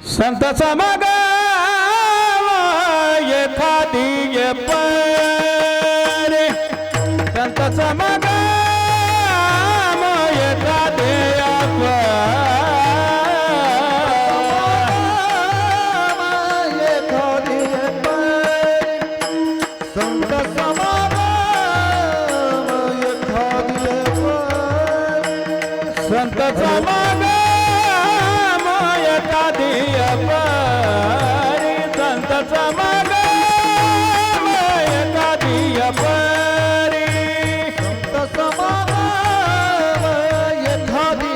संत समागम एखादी परे संत समागम एखादी संत समागम एखादी संत समागम संत समागम एखादी परी संत समागम एखादी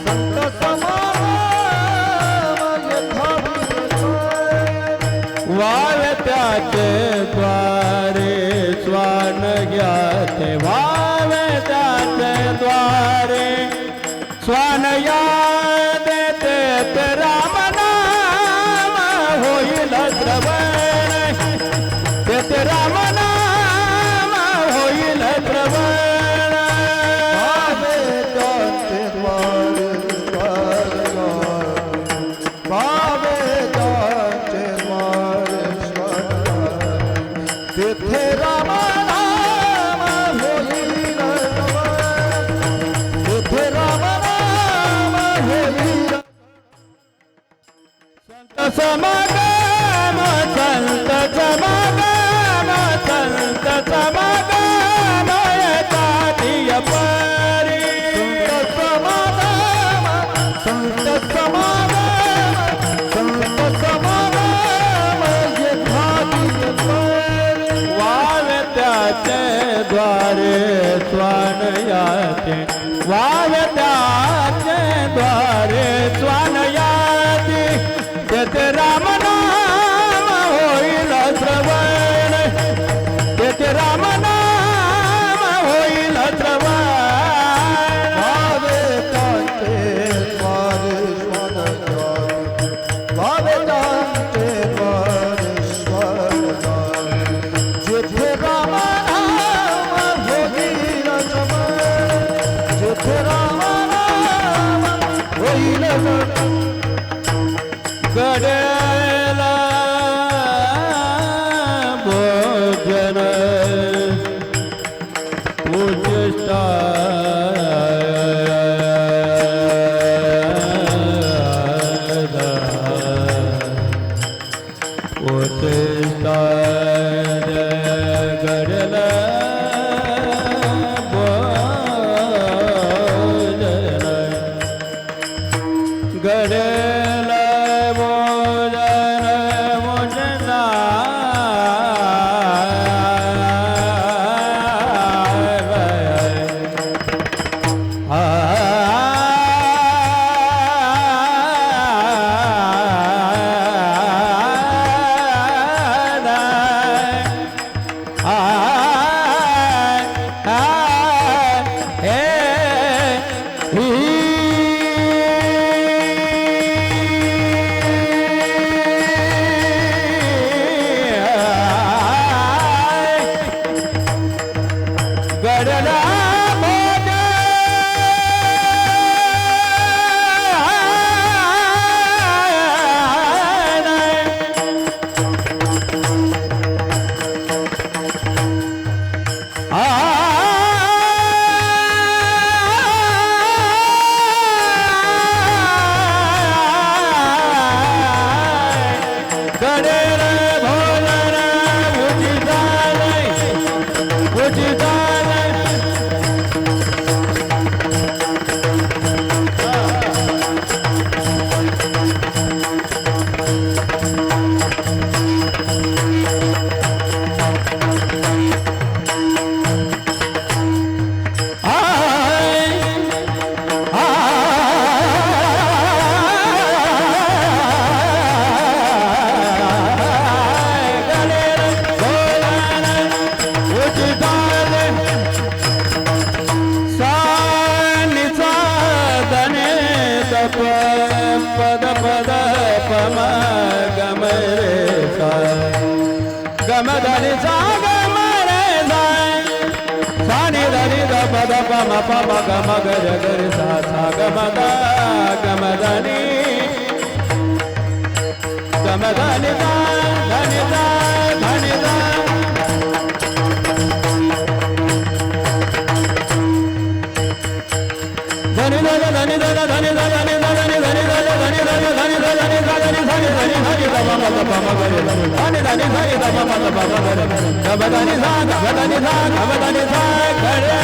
संत समागम एखादी वावे त्याचे द्वारे स्वान ज्ञाते वावे त्याचे द्वारे स्वान देते ते राम नाम होईल श्रवण तेथे राम नाम होईल श्रवण भावे त्यांचे भावे त्यांचे तेथे राम नाम होईल तेथे राम संत समागम संत समागम संत समागम एखादी परी संत समागम संत समागम एखादी परी वावे त्याचे द्वारे स्वान याचे वावे त्याचे द्वारे स्वान याचे तेथे राम नाम होईल श्रवण तेथे राम नाम होईल श्रवण भावे त्यांचे द्वारे स्वान भावे त्यांचे द्वारे स्वान जेथे राम नाम होईल श्रवण जेथे राम नाम होईल श्रवण गडेला भोजन उच्चिष्ट उच्चिष्ट गडेला भोजन गडेला पद पद पम गम रे सा गम धनि सा गम रे सा सानि धनि द पद पम पम गम ग ग रे सा सा गम द गम धनि गम धनि सा धनि सा धनि सा धनि धनि धनि धनि धनि धनि धनि धनि धनि धनि धनि धनि धनि धनि धनि धनि धनि गम धनि धनि धनि गम धनि सा गम धनि सा गरे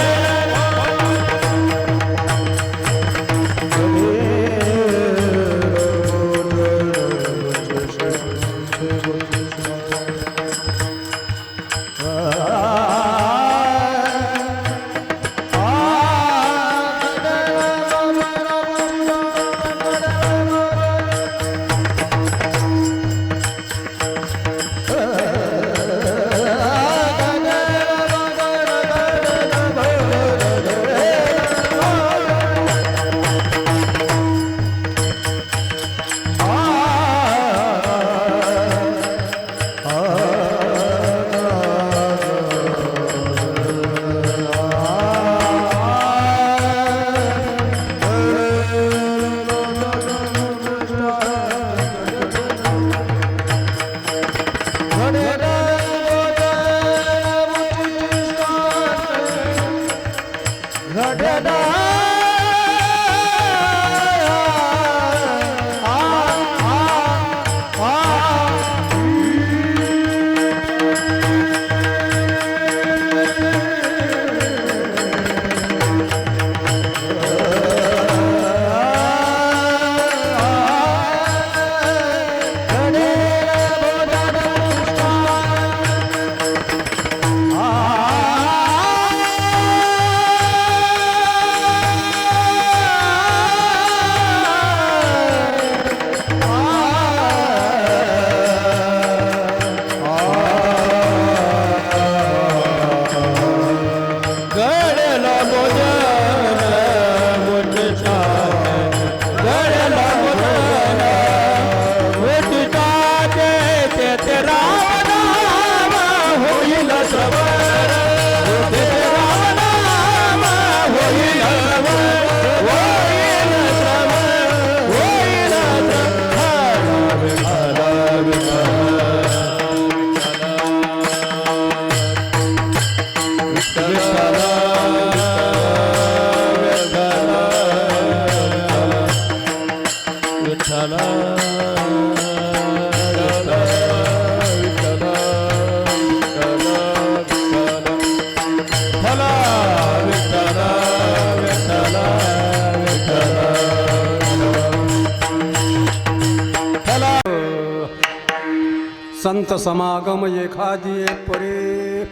संत समागम एखादी परे,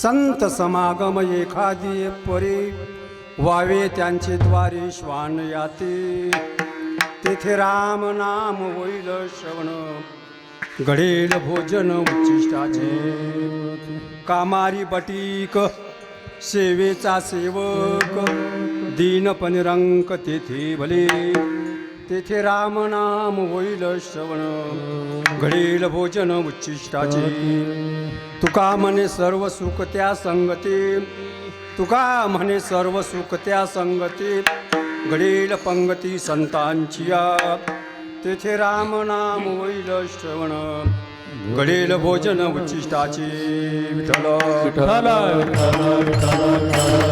संत समागम एखादी परे, वावे त्यांचे द्वारे श्वान याते, तेथे राम नाम होईल श्रवण, घडेल भोजन उच्चिष्टाचे, कामारी बटीक सेवेचा सेवक, दीनपणे रंक तेथे भले, तेथे राम नाम होईल श्रवण, घडेल भोजन उच्चिष्टाचे, तुका म्हणे सर्व सुख त्या संगती, तुका म्हणे सर्व सुख त्या संगती, घडेल पंगती संतांचिया, तेथे राम नाम होईल श्रवण, घडेल भोजन उच्चिष्टाचे. विठ्ठल विठ्ठल विठ्ठल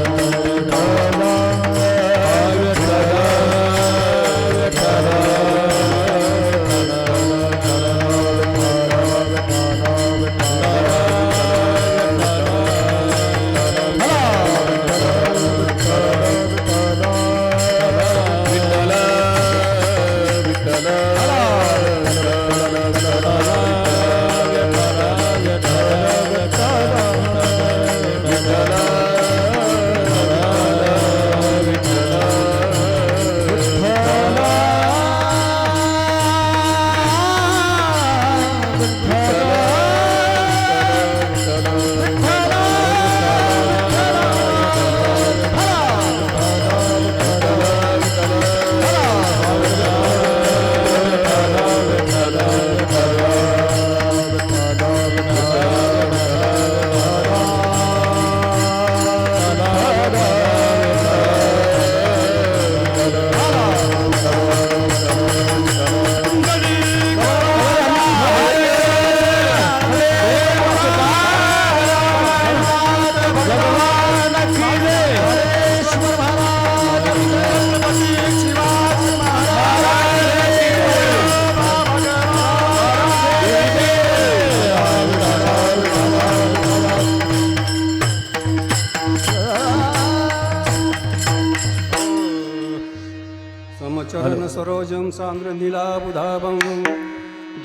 समचरण सरोजं सान्द्र नीलाबुधाभं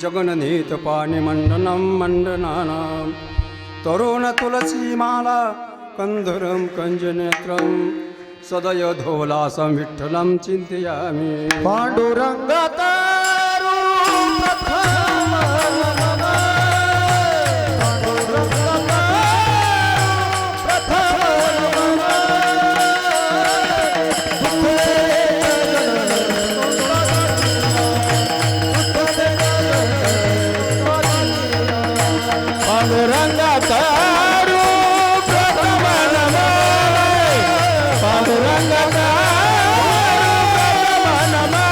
जगननीत पाणिमण्डनं मण्डनानां तरुण तुलसीमाला कंधरं कंजनेत्रं सदय धोलासं विठ्ठलं चिन्तयामि पांडुरंगातारू प्रथम नमः पांडुरंगातारू प्रथम नमः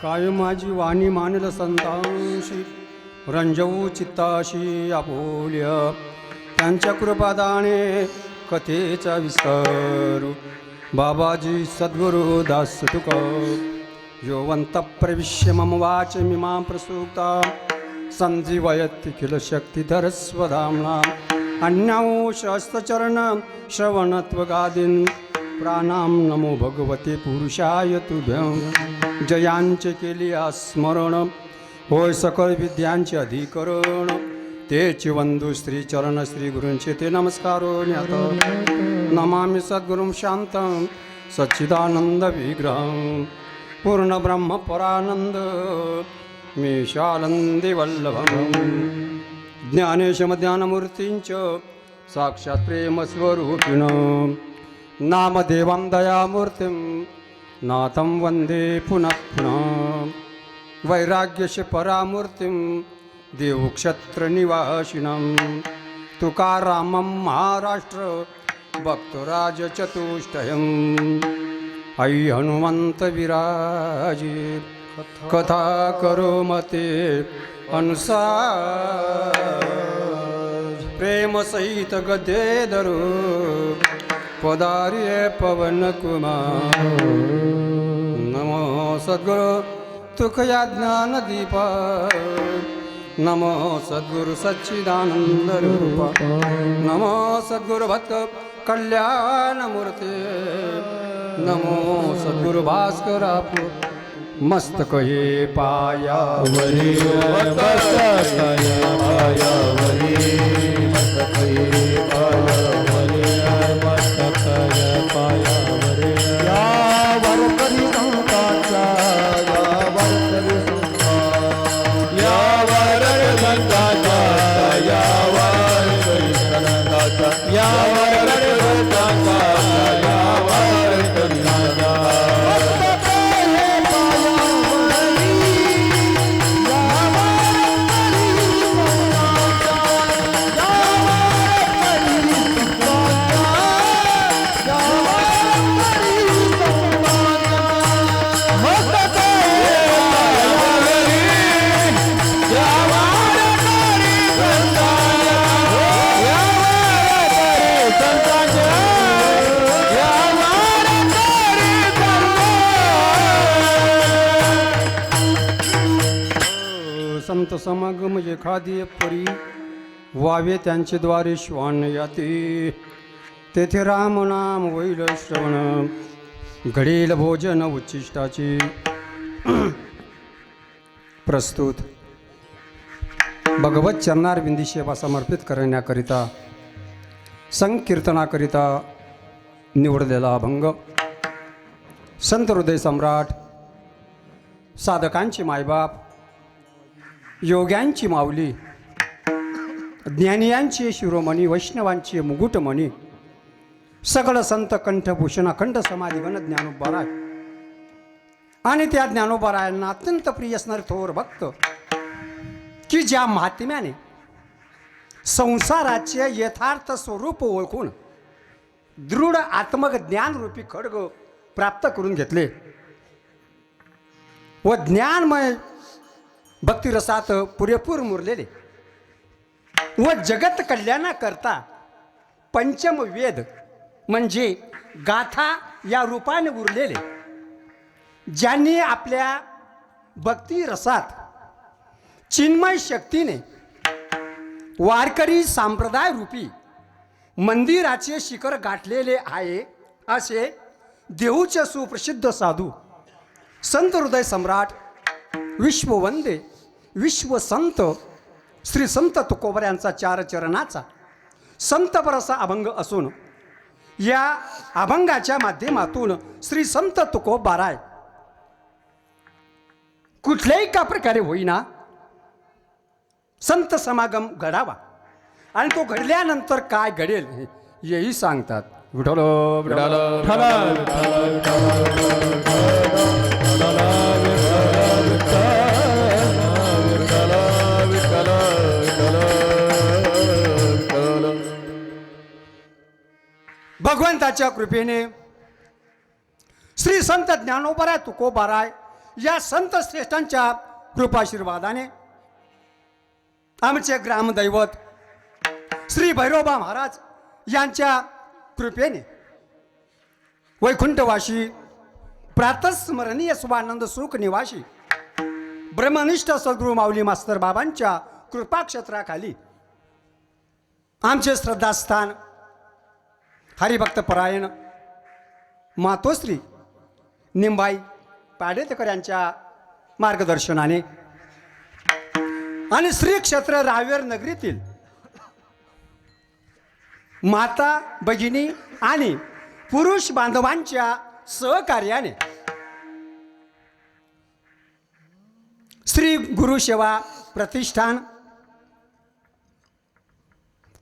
काय माझी वाणी मानल संतांशी रंजवू चित्ताशी आपोल्या त्यांच्या कृपादाने कथेचा विस्तार बाबाजी सद्गुरु दास तुका योवंत प्रविश्य मम वाच मिमां प्रसूक्ता संजीवयति किल शक्तिधर स्वधाम्ना अन्याओ शस्त्रचरण श्रवणत्वगादीन् प्राणां नमो भगवते पुरुषाय तुभ्यं जयांचे केली स्मरण होय सकळ विद्यांचे अधिकरण तेची वंदू श्रीचरण श्री गुरूंचे ते नमस्कारो न्यात नमामि सद्गुरुं शांतं सच्चिदानंद विग्रहं पूर्ण ब्रह्म परानंद मेषानंदी वल्लभं ज्ञानेशम ज्ञानमूर्तींच साक्षात् प्रेमस्वरूपिणं नामदेवं दयामूर्तिं नाथं वन्दे पुनः पुनः वैराग्यश परामूर्तिं देवक्षत्रनिवासिनं तुकारामं महाराष्ट्र भक्तराज चतुष्टयम् ऐ हनुमंत विराजे कथा करो मते अनुसार प्रेम सहित गदे धरो पदार्य पवन कुमार नमो सद्गुरु तुकया ज्ञान दीपा नमो सद्गुरु सच्चिदानंद रूपा नमो सद्गुरु भक्त कल्याण मूर्ते नमो सद्गुरु भास्करा मस्तक ये पायावरी मस्तक ये पायावरी मस्तक ये पायावरी मस्तक ये पायावरी या वरकरी संताचा या वरकरी संता या वरकरी संताचा या वरकरी संताचा या वरकरी संताचा या वरकरी संत समागम एखादी परी वावे त्यांचे द्वारे श्वान याते तेथे राम नाम होईल श्रवण घडेल भोजन उच्चिष्टाची प्रस्तुत भगवत चरणारविंदी सेवा समर्पित करण्याकरिता संकीर्तनाकरिता निवडलेला अभंग संत हृदय सम्राट साधकांचे मायबाप योग्यांची माऊली ज्ञानियांचे शिरोमणी वैष्णवांचे मुकुटमणी सकळ संत कंठभूषण अखंड समाधिगण ज्ञानोबाराय आणि त्या ज्ञानोबारायांना अत्यंत प्रिय असणारे थोर भक्त की ज्या महात्म्याने संसाराचे यथार्थ स्वरूप ओळखून दृढ आत्मक ज्ञानरूपी खड्ग प्राप्त करून घेतले व ज्ञानमय भक्तिरसात पुरेपूर मुरलेले व जगत कल्याणाकरता पंचम वेद म्हणजे गाथा या रूपाने उरलेले ज्यांनी आपल्या भक्ती रसात चिन्मय शक्तीने वारकरी संप्रदाय रूपी मंदिराचे शिखर गाठलेले आहे असे देऊचे सुप्रसिद्ध साधू संत हृदय सम्राट विश्ववंदे विश्वसंत श्री संत तुकोबर यांचा 4 चरणाचा संत परसा अभंग असून या अभंगाच्या माध्यमातून श्री संत तुकोबाराय कुठल्याही का प्रकारे होईना संत समागम घडावा आणि तो घडल्यानंतर काय घडेल हेही सांगतात. विठ्ठल विठ्ठल भगवंताच्या कृपेने श्री संत ज्ञानोबराय तुकोबाराय या संत श्रेष्ठांच्या कृपाशीर्वादाने आमचे ग्रामदैवत श्री भैरोबा महाराज यांच्या कृपेने वैकुंठवाशी प्रातस्मरणीय स्वानंद सुख निवासी ब्रह्मनिष्ठ सद्गुरू माऊली मास्तर बाबांच्या कृपाक्षेत्राखाली आमचे श्रद्धास्थान हरिभक्तपरायण मातोश्री निंबाई पाडेतकर यांच्या मार्गदर्शनाने आणि श्री क्षेत्र रावेर नगरीतील माता भगिनी आणि पुरुष बांधवांच्या सहकार्याने श्री गुरुसेवा प्रतिष्ठान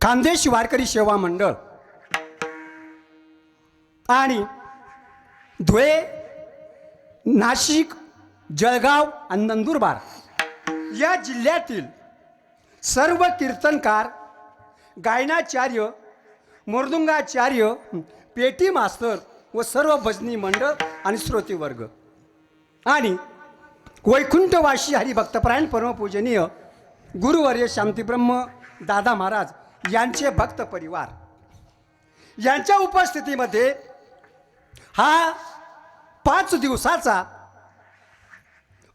खानदेश वारकरी सेवा मंडळ आणि धुळे नाशिक जळगाव आणि नंदुरबार या जिल्ह्यातील सर्व कीर्तनकार गायनाचार्य मृदुंगाचार्य पेटी मास्तर व सर्व भजनी मंडळ आणि श्रोती वर्ग आणि वैकुंठवासी हरिभक्तपरायण परमपूजनीय गुरुवर्य शांतीब्रह्म दादा महाराज यांचे भक्त परिवार यांच्या उपस्थितीमध्ये हा 5 दिवसाचा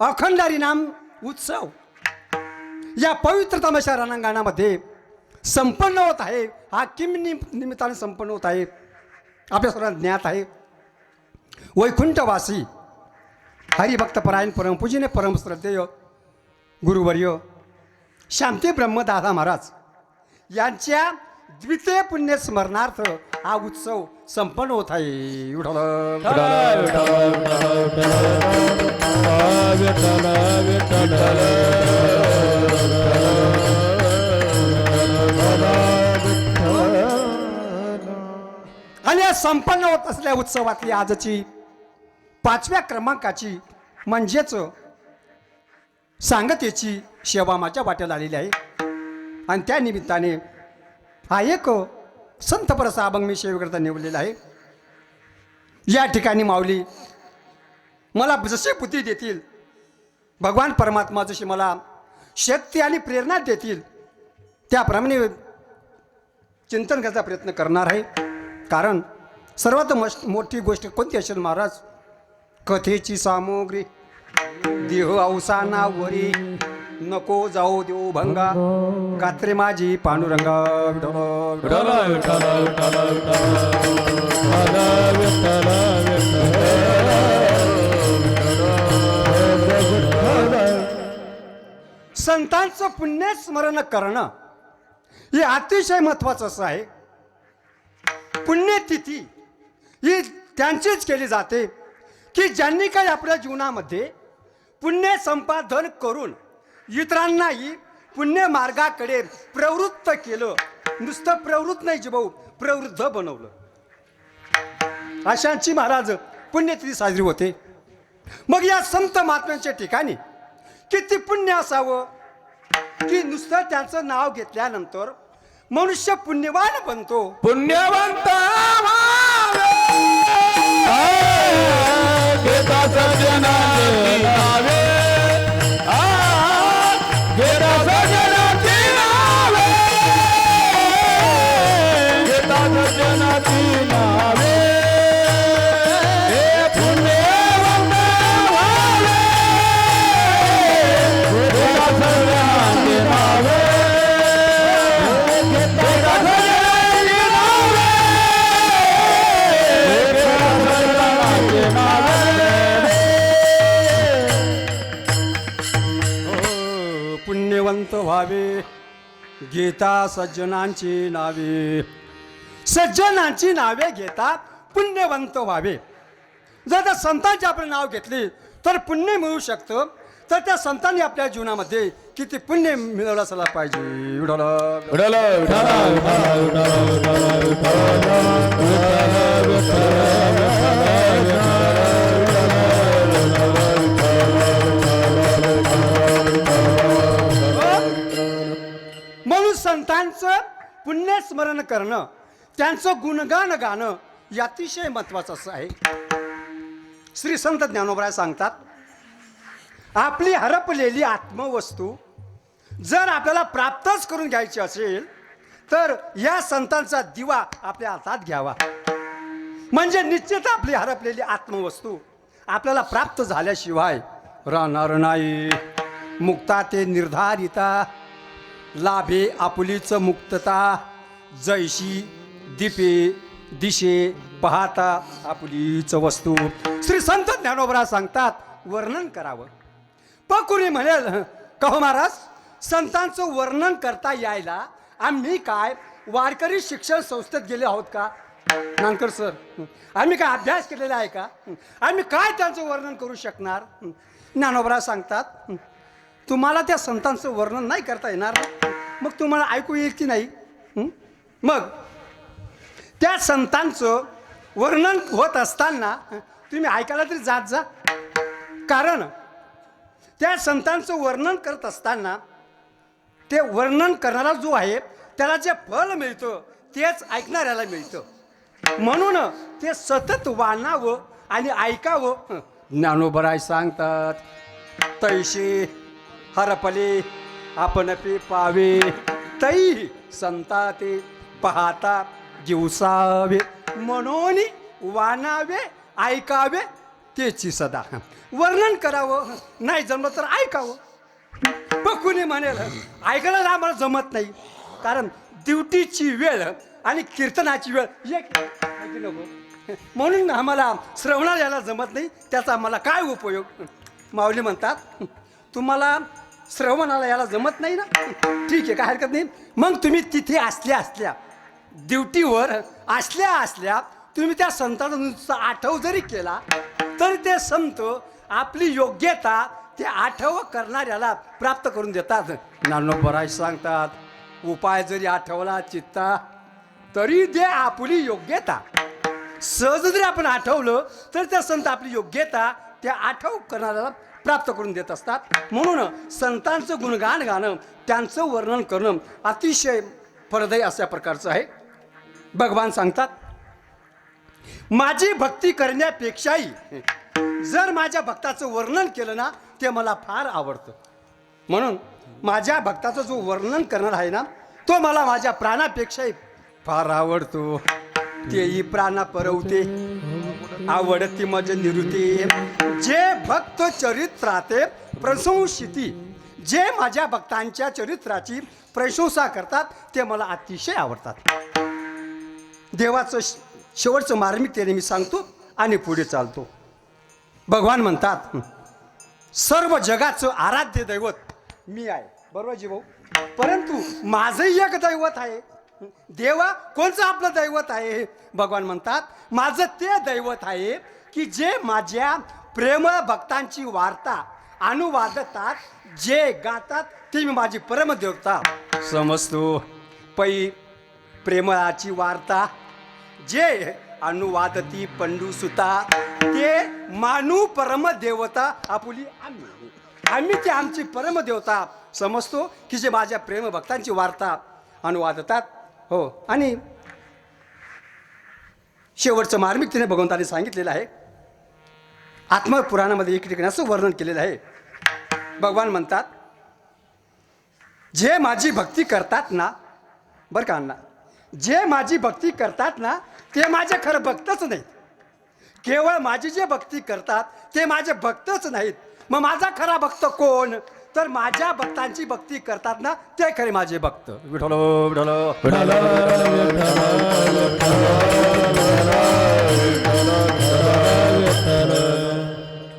अखंड हरिनाम उत्सव या पवित्र तमाशा रणांगणामध्ये संपन्न होत आहे. हा किम निमित्ताने संपन्न होत आहे आपल्या सर्वांना ज्ञात आहे. वैकुंठवासी हरिभक्तपरायण परमपूजनीय परमश्रद्धेय गुरुवर्य शांती ब्रह्मदादा महाराज यांच्या द्वितीय पुण्य स्मरणार्थ हा उत्सव संपन्न होत आहे. आणि या संपन्न होत असलेल्या उत्सवातली आजची 5व्या क्रमांकाची म्हणजेच सांगतेची सेवा माझ्या वाट्याला आलेली आहे आणि त्या निमित्ताने हा एक संत परसा अभंग मी सेवेकरता निवडलेला आहे. या ठिकाणी माऊली मला जशी बुद्धी देतील भगवान परमात्मा जशी मला शक्ती आणि प्रेरणा देतील त्याप्रमाणे चिंतन करायचा प्रयत्न करणार आहे. कारण सर्वात मोठी गोष्ट कोणती असेल महाराज कथेची सामग्री देह अवसानावरी नको जाऊ देऊ भंगा कात्रे माझी पांडुरंगा संतांचं पुण्य स्मरण करणं हे अतिशय महत्वाचं असं आहे. पुण्यतिथी ही त्यांचीच केली जाते की ज्यांनी काही आपल्या जीवनामध्ये पुण्य संपादन करून इतरांनाही पुण्य मार्गाकडे प्रवृत्त केलं. नुसतं प्रवृत्त नाही जीभाऊ प्रवृद्ध बनवलं. अशांची महाराज पुण्यतिथी साजरी होते. मग या संत महात्म्यांच्या ठिकाणी किती पुण्य असावं की नुसतं त्यांचं नाव घेतल्यानंतर मनुष्य पुण्यवान बनतो. पुण्यवंत पुण्यवंत व्हावे. गीता सज्जनांची नावे, सज्जनांची नावे घेता पुण्यवंत व्हावे. जर त्या संतांची आपण नाव घेतली तर पुण्य मिळू शकतं. तर त्या संतांनी आपल्या जीवनामध्ये किती पुण्य मिळवलं असला पाहिजे. विठ्ठल विठ्ठल विठ्ठल म्हणून संतांचं पुण्यस्मरण करणं, त्यांचं गुणगान गाणं हे अतिशय महत्वाचं असं आहे. श्री संत ज्ञानोबराय सांगतात, आपली हरपलेली आत्मवस्तू जर आपल्याला प्राप्तच करून घ्यायची असेल तर या संतांचा दिवा आपल्या हातात घ्यावा. म्हणजे निश्चित आपली हरपलेली आत्मवस्तू आपल्याला प्राप्त झाल्याशिवाय राहणार नाही. मुक्ता ते निर्धारिता, लाभे आपुलीच मुक्तता, जैशी दीपे दिशे पाहता आपुलीच वस्तू. श्री संत ज्ञानोबराय सांगतात, वर्णन करावं. पण कुणी म्हणेल, कहो महाराज, संतांचं वर्णन करता यायला आम्ही काय वारकरी शिक्षण संस्थेत गेले आहोत का? नानकर सर, आम्ही काय अभ्यास केलेला आहे का? आम्ही काय त्यांचं वर्णन करू शकणार? ज्ञानोबराय सांगतात, तुम्हाला त्या संतांचं वर्णन नाही करता येणार, मग तुम्हाला ऐकू येईल की नाही? मग त्या संतांचं वर्णन होत असताना तुम्ही ऐकायला तरी जात जा. कारण त्या संतांचं वर्णन करत असताना ते वर्णन करणारा जो आहे त्याला जे फळ मिळतं तेच ऐकणाऱ्याला मिळतं. म्हणून ते सतत वाणावं आणि ऐकावं. ज्ञानोबराय सांगतात, तैसे हरपले आपण पे पावे, तै संता ते पाहता दिवसावे. म्हणून वाणावे ऐकावे तेची सदा. वर्णन करावं, नाही जमलं तर ऐकावं. पण कुणी म्हणेल, ऐकायला आम्हाला जमत नाही, कारण ड्युटीची वेळ आणि कीर्तनाची वेळ एक नको, म्हणून आम्हाला श्रवणाला यायला जमत नाही, त्याचा आम्हाला काय उपयोग? माऊली म्हणतात, तुम्हाला श्रवणाला यायला जमत नाही ना, ठीक आहे, काय हरकत नाही. मग तुम्ही तिथे असल्या ड्युटीवर असल्या तुम्ही त्या संतांचा नुसता आठव जरी केला तरी ते संत आपली योग्यता ते आठव करणाऱ्याला प्राप्त करून देतात. ज्ञानोबराय सांगतात, उपाय जरी आठवला चित्ता तरी दे आपली योग्यता. सहज जरी आपण आठवलं तर त्या संत आपली योग्यता त्या आठव करणाऱ्याला प्राप्त करून देत असतात. म्हणून संतांचं गुणगान गाणं, त्यांचं वर्णन करणं अतिशय फलदायी अशा प्रकारचं आहे. भगवान सांगतात, माझी भक्ती करण्यापेक्षाही जर माझ्या भक्ताचं वर्णन केलं ना ते मला फार आवडतं. म्हणून माझ्या भक्ताचं जो वर्णन करणार आहे ना तो मला माझ्या प्राणापेक्षाही फार आवडतो. तेही प्राणा परवते आवडती मज निरुते, जे भक्त चरित्राते प्रशंसिती. जे माझ्या भक्तांच्या चरित्राची प्रशंसा करतात ते मला अतिशय आवडतात. देवाचं शेवटचं मार्मिक त्याने मी सांगतो आणि पुढे चालतो. भगवान म्हणतात, सर्व जगाचं आराध्य दैवत मी आहे, बरोबर जी भाऊ, परंतु माझंही एक दैवत आहे. देवा कोणचं आपलं दैवत आहे? भगवान म्हणतात, माझं ते दैवत आहे की जे माझ्या प्रेमळ भक्तांची वार्ता अनुवादतात, जे गातात ते मी माझी परमदेवता समजतो. पै प्रेमळाची वार्ता जे अनुवादती पंडुसुता, ते मानू परमदेवता आपुली आम्ही ते आमची परमदेवता समजतो की जे माझ्या प्रेमभक्तांची वार्ता अनुवादतात. हो, आणि शेवटचं मार्मिकतेने भगवंताने सांगितलेलं आहे. आत्मपुराणामध्ये एक ठिकाणी असं वर्णन केलेलं आहे. भगवान म्हणतात, जे माझी भक्ती करतात ना, बरं का अण्णा, जे माझी भक्ती करतात ना ते माझे खरं भक्तच नाहीत. केवळ माझी जे भक्ती करतात ते माझे भक्तच नाहीत. मग माझा खरा भक्त कोण? तर माझ्या भक्तांची भक्ती करतात ना ते खरे माझे भक्त. विठ्ठल विठ्ठल विठ्ठल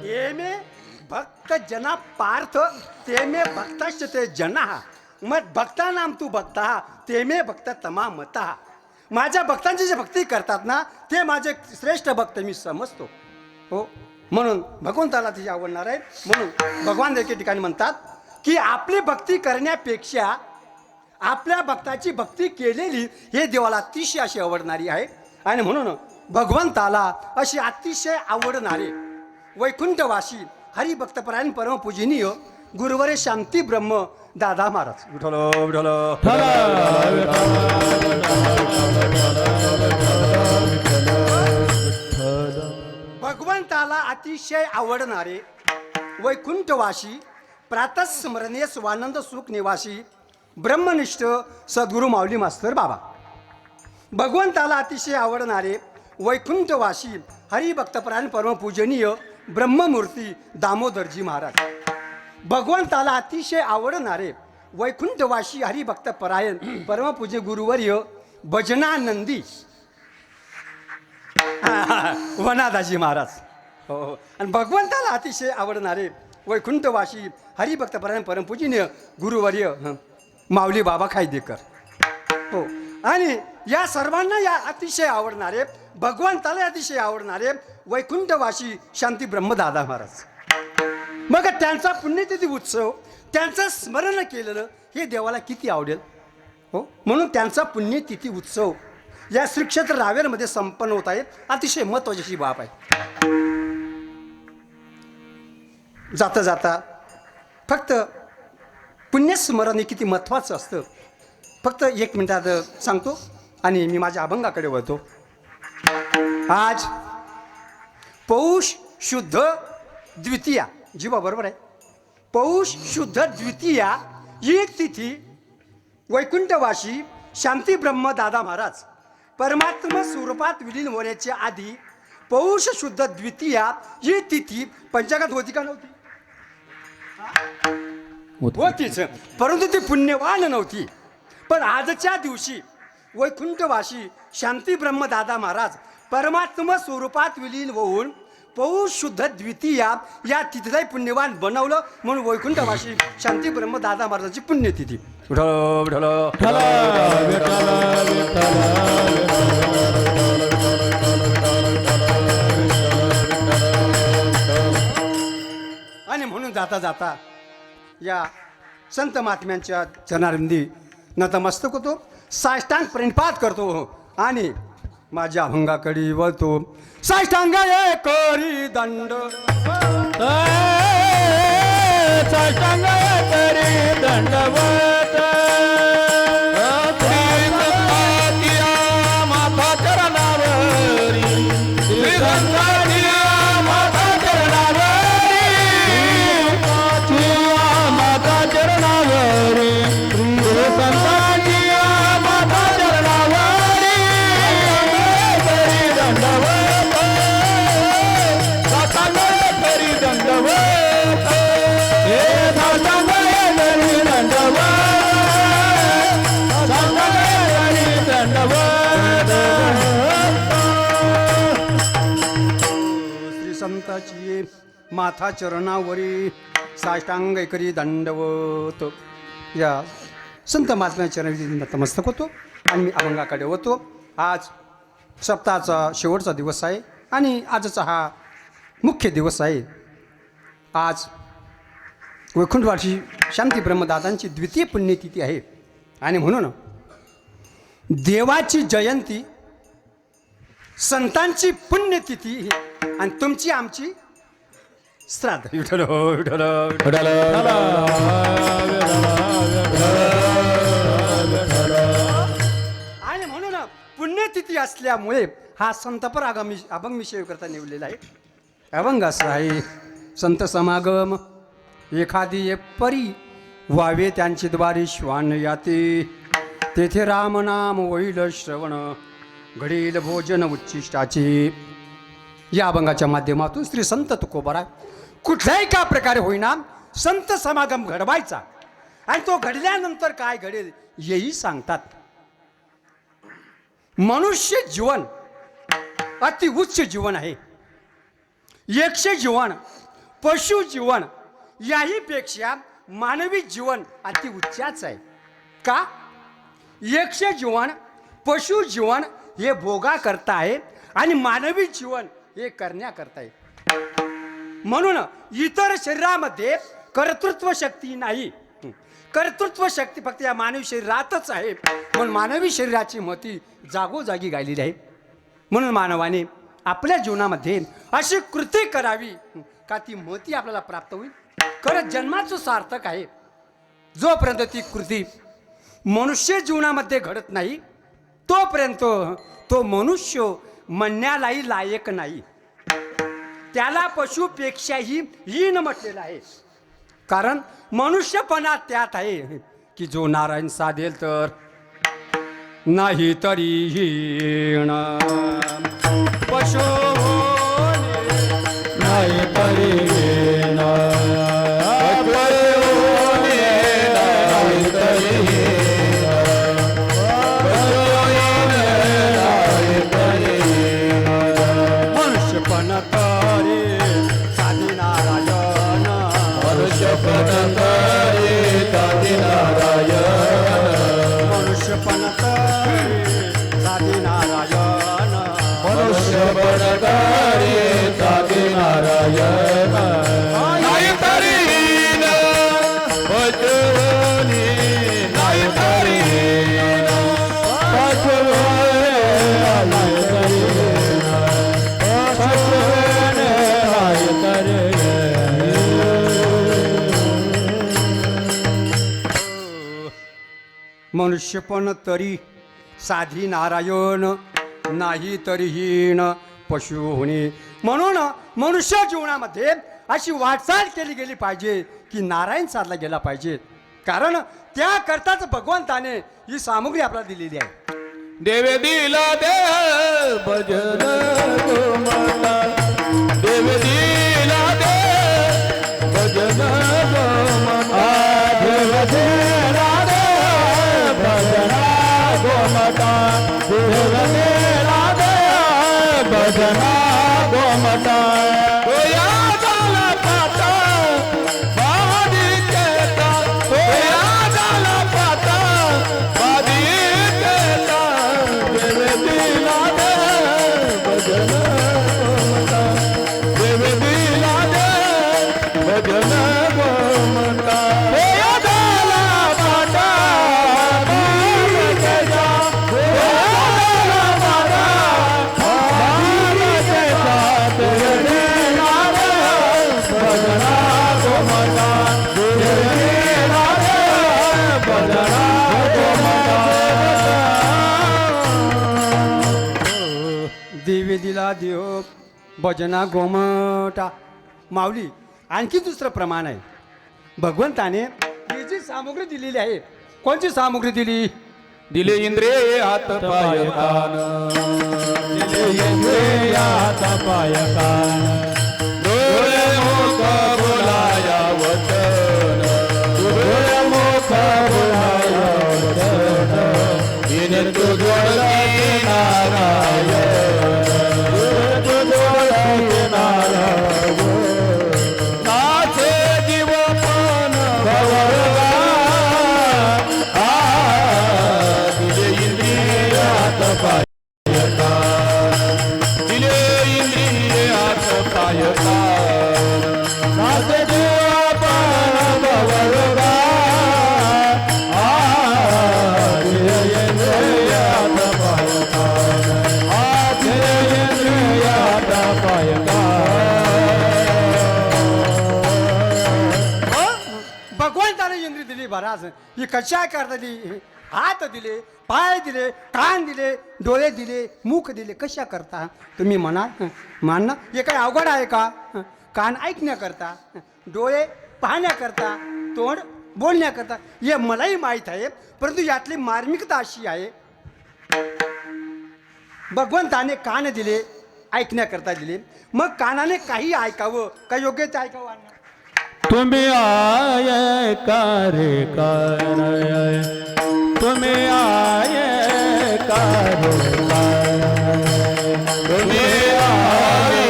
ये मे भक्त जना पार्थ ते मे भक्तश्च ते जना. मग भक्ता नाम तू भक्ता ते मे भक्त तमा मता. माझ्या भक्तांची जे भक्ती करतात ना ते माझे श्रेष्ठ भक्त मी समजतो. हो, म्हणून भगवंताला तिची आवडणार आहे. म्हणून भगवान एके ठिकाणी म्हणतात की आपली भक्ती करण्यापेक्षा आपल्या भक्ताची भक्ती केलेली हे देवाला अतिशय अशी आवडणारी आहे. आणि म्हणून भगवंताला अशी अतिशय आवडणारे वैकुंठवासी हरिभक्तपरायण परमपूजनीय गुरुवरे शांती ब्रह्म दादा महाराज. विठ्ठल विठ्ठल भगवंताला अतिशय आवडणारे वैकुंठवासी प्रातस्मरणीय स्वानंद सुख निवासी ब्रह्मनिष्ठ सद्गुरू माऊली मास्तर बाबा. भगवंताला अतिशय आवडणारे वैकुंठवासी हरिभक्तपरायण परमपूजनीय ब्रह्ममूर्ती दामोदरजी महाराज. भगवंताला अतिशय आवडणारे वैकुंठवासी हरिभक्तपरायण परमपूज्य गुरुवर्य भजनानंदी वनादाजी महाराज. हो, आणि भगवंताला अतिशय आवडणारे वैकुंठवासी हरिभक्तपरायण परमपूजनीय गुरुवर्य माऊली बाबा खायदेकर. हो, आणि या सर्वांना या अतिशय आवडणारे भगवंताला अतिशय आवडणारे वैकुंठवासी शांती ब्रह्मदादा महाराज. मग त्यांचा पुण्यतिथी उत्सव त्यांचं स्मरण केलेलं हे देवाला किती आवडेल. हो, म्हणून त्यांचा पुण्यतिथी उत्सव या श्री क्षेत्र रावेरमध्ये संपन्न होत आहे. अतिशय महत्त्वाची बाब आहे. जाता जाता फक्त पुण्यस्मरण हे किती महत्त्वाचं असतं फक्त 1 मिनिटात सांगतो आणि मी माझ्या अभंगाकडे वळतो. आज पौष शुद्ध द्वितीया, जीवा बरोबर आहे, पौष शुद्ध द्वितीया ही तिथी वैकुंठवासी शांती ब्रह्म दादा महाराज परमात्मा स्वरूपात विलीन होण्याच्या आधी पौष शुद्ध द्वितीया ही तिथी पंचांगात होती का नव्हती. होतीच, परंतु ती पुण्यवान नव्हती. पण आजच्या दिवशी वैकुंठवासी शांती ब्रह्म दादा महाराज परमात्मा स्वरूपात विलीन होऊन पौष शुद्ध द्वितीया या तिथीलाही पुण्यवान बनवलं. म्हणून वैकुंठवासी शांती ब्रह्म दादा महाराजांची पुण्यतिथी. आणि म्हणून जाता जाता या संत महात्म्यांच्या चरणारविंदी नतमस्तक होतो, साष्टांग प्रणिपात करतो आणि माझ्या अभंगाकडे वळतो. साष्टांग करी दंड, साष्टांग करी दंडवत, माथा चरणावरी माथा चरणावरी माथा चरणावरी माथा चरणावरी करी दंडवत, साष्टांग करी दंडवत, हे साष्टांग करी दंडवत, साष्टांग करी दंडवत. श्री संताची माथा चरणावरी साष्टांग करी दंडवत. या संत महात्म्या चरणी नतमस्तक होतो आणि मी अभंगाकडे होतो. आज सप्ताहाचा शेवटचा दिवस आहे आणि आजचा हा मुख्य दिवस आहे. आज वैकुंठवासी शांती ब्रह्मदादांची द्वितीय पुण्यतिथी आहे आणि म्हणून देवाची जयंती, संतांची पुण्यतिथी आणि तुमची आमची श्राद्ध. विठ्ठल विठ्ठल विठ्ठल. आणि म्हणून पुण्यतिथी असल्यामुळे हा संतपर अभंग मी सेव करता निवडलेला आहे. अभंग असं आहे. संत समागम एखादी परी वावे त्यांची द्वारी श्वान याते, तेथे रामनाम होईल श्रवण, घडील भोजन उच्चिष्टाचे. या अभंगाच्या माध्यमातून श्री संत तुकोबाराय कुठल्याही का प्रकारे होईना संत समागम घडवायचा आणि तो घडल्यानंतर काय घडेल हेही सांगतात. मनुष्य जीवन अति उच्च जीवन आहे. 100 जीवन पशु जीवन याही पेक्षा मानवी जीवन अति उच्चाच आहे. का यक्ष जीवन पशु जीवन हे भोगा करता आहे आणि मानवी जीवन हे करण्याकरता आहे. म्हणून इतर शरीरामध्ये कर्तृत्व शक्ती नाही. कर्तृत्व शक्ती फक्त या मानवी शरीरातच आहे. म्हणून मानवी शरीराची मती जागोजागी गायलेली आहे. म्हणून मानवाने आपल्या जीवनामध्ये अशी कृती करावी का ती मती आपल्याला प्राप्त होईल. खरं जन्माचं सार्थक आहे जोपर्यंत ती कृती मनुष्य जीवनामध्ये घडत नाही तोपर्यंत तो मनुष्य म्हणण्यालाही लायक नाही. त्याला पशुपेक्षाही हीन म्हटलेलं आहे. कारण मनुष्यपणा त्यात आहे की जो नारायण साधेल तर नाही तरी हीन पशु नाही तरी हीन मनुष्यपण तरी साधी नारायण मनुष्यपण तरी साधी नारायण मनुष्यपण तरी साधी नारायण मनुष्यपण तरी साधी नारायण नाही तरी हीन पशुनी नाही तरी हीन पशुनी नाही तरी हीन पशुनी नाही तरी मनुष्यपण तरी साधी नारायण नाही तरी हीन पशु होणे. म्हणून मनुष्य जीवनामध्ये अशी वाटचाल केली गेली पाहिजे की नारायण साधला गेला पाहिजे. कारण त्याकरताच भगवंताने ही सामुग्री आपल्याला दिलेली आहे. देवे दिला दे भजन गोमाता देवे दिला दे भजन गोमाता देवे दिला दे भजन गोमाता देवे दिला दे भजन गोमाता तोया झाला पाता बादी केता तोया झाला पाता बादी केता देवे दिला दे भजन गोमाता देवे दिला दे भजन गोमाता तोया झाला पाता बादी केता तोया झाला पाता बादी केता देवे दिला दे भजन गोमाता देवे दिला दे भजन देवे दिला देव भजना गोमटा. माऊली आणखी दुसरं प्रमाण आहे. भगवंताने ही जी सामुग्री दिलेली आहे कोणची सामुग्री दिली. दिले इंद्रिय हात पाय कान दिले इंद्रिय हात पाय कान डोळे मुख बोलाया वचन डोळे मुख बोलाया वचन दिने तू जोडली नारायण तू जोडली नारायण नाचे जीव पण भवरगा दिले इंद्रिय हात पाय दिले इंद्रिय हात पाय नाचे जीव पण भवरगा दिले इंद्रिय हात पाय दिले इंद्रिय हात पाय भगवंताने इंद्रिय दिली बराच. ही कशा करता दिली. हात दिले पाय दिले कान दिले डोळे दिले मुख दिले कशा करता तुम्ही म्हणाल. मानणं हे काय अवघड आहे का. कान ऐकण्याकरता डोळे पाहण्याकरता तोंड बोलण्याकरता हे मलाही माहीत आहे. परंतु यातली मार्मिकता अशी आहे भगवंताने कान दिले ऐकण्याकरता दिले. मग कानाने काही ऐकावं का योग्य ते ऐकावं. तुम्ही आये कार्य कार्य तुम्ही आये कार्य तुम्ही आये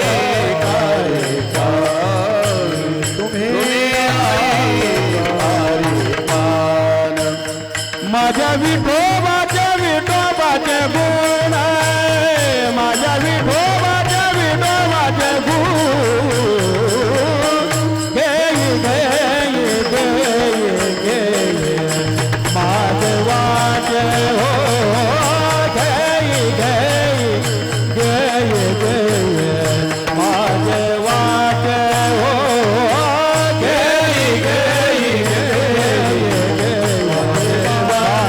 कार्य तुम्ही आये कार्य माझ्या विठोबाचे विठोबाचे गुण माझ्या विठोबाचे विठोबाचे गुण घेई घेई घेई घेई माधवाचे हो घेई घेई घेई घेई माधवाचे हो घेई घेई घेई माधवाचे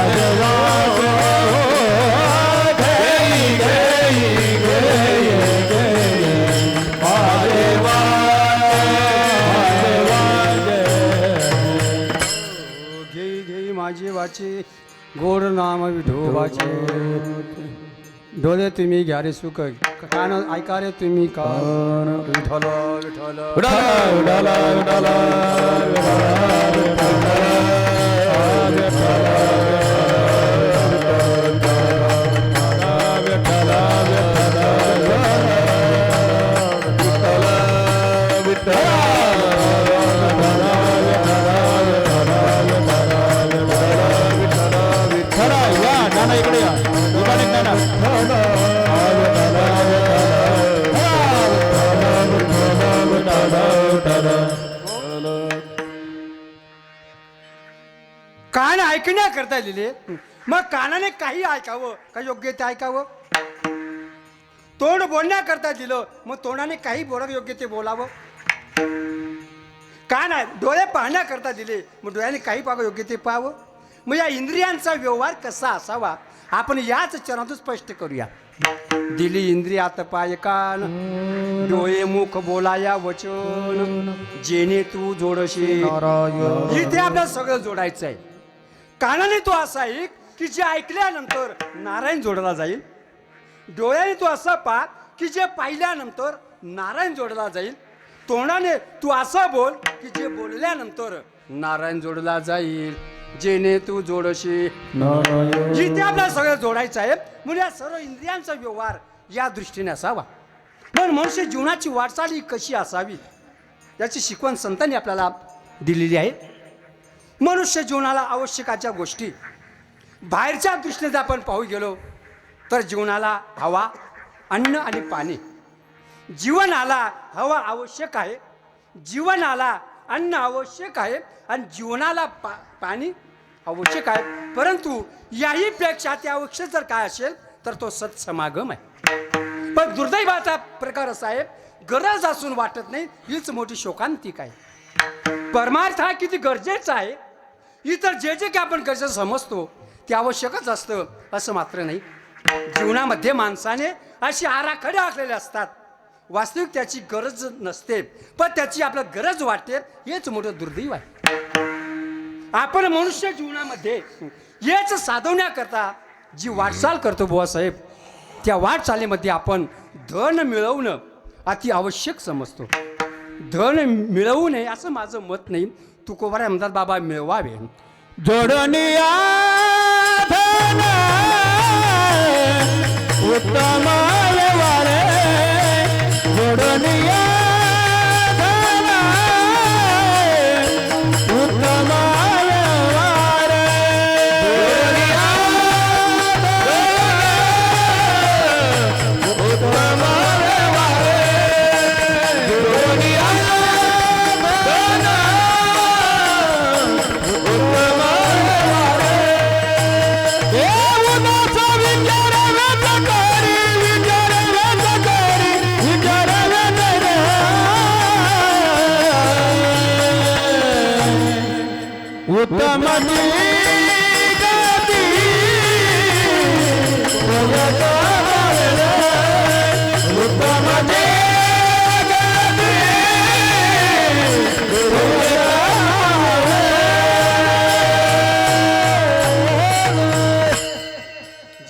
हो घेई घेई घेई घेई घेई घेई माझी वाची गोड नाम विठोबाचे डोळे तुम्ही घ्या रे सुख कान ऐका रे तुम्ही कान विठ्ठल विठ्ठल उडाला उडाला इकडे या कान ऐकण्याकरता लिहिले मग कानाने काही ऐकावं का योग्य ते ऐकावं तोंड बोलण्याकरता दिलं मग तोंडाने काही बोलावं योग्य ते बोलावं कान आहे डोळे पाहण्याकरता दिले मग डोळ्याने काही पाहावं योग्य ते पाहावं मग या इंद्रियांचा व्यवहार कसा असावा आपण याच चरणातून स्पष्ट करूया दिली इंद्रियात पाय कान डोळे मुख बोलाया वचन जेणे तू जोडशी इथे आपल्याला सगळं जोडायचं आहे कानाने तो असा ऐक की जे ऐकल्यानंतर नारायण जोडला जाईल डोळ्याने तू असं पाह की जे पाहिल्यानंतर नारायण जोडला जाईल तोंडाने तू असं बोल की जे बोलल्यानंतर नारायण जोडला जाईल जेणे तू जोडशी जिथे आपल्याला सगळं जोडायचं आहे म्हणजे या सर्व इंद्रियांचा व्यवहार या दृष्टीने असावा पण मनुष्य जीवनाची वाटचाल ही कशी असावी याची शिकवण संतांनी आपल्याला दिलेली आहे मनुष्य जीवनाला आवश्यकाच्या गोष्टी बाहेरच्या दृष्टीने जर आपण पाहू गेलो तर जीवनाला हवा अन्न आणि पाणी जीवनाला हवा आवश्यक आहे जीवनाला अन्न आवश्यक आहे आणि जीवनाला पाणी आवश्यक आहे परंतु याहीपेक्षा ते आवश्यक जर काय असेल तर तो सत्समागम आहे पण दुर्दैवाचा प्रकार असा आहे गरज असून वाटत नाही हीच मोठी शोकांतिक आहे परमार्थ हा किती गरजेचा आहे इतर जे जे काही आपण गरजेचं समजतो ते आवश्यकच असतं असं मात्र नाही जीवनामध्ये माणसाने अशी आराखडे आखलेले असतात वास्तविक त्याची गरज नसते पण त्याची आपल्याला गरज वाटते हेच मोठं दुर्दैव आहे आपण मनुष्य जीवनामध्ये हेच साधवण्याकरता जी वाटचाल करतो बुवासाहेब त्या वाटचालीमध्ये आपण धन मिळवणं अति आवश्यक समजतो धन मिळवू नये असं माझं मत नाही तुकोबाराय म्हणतात बाबा मिळवावे जोडनिया धन उत्तम व्यवहार जोडनिया धन उत्तम व्यवहार जोडनिया उत्तम व्यवहार जोडनिया उत्तम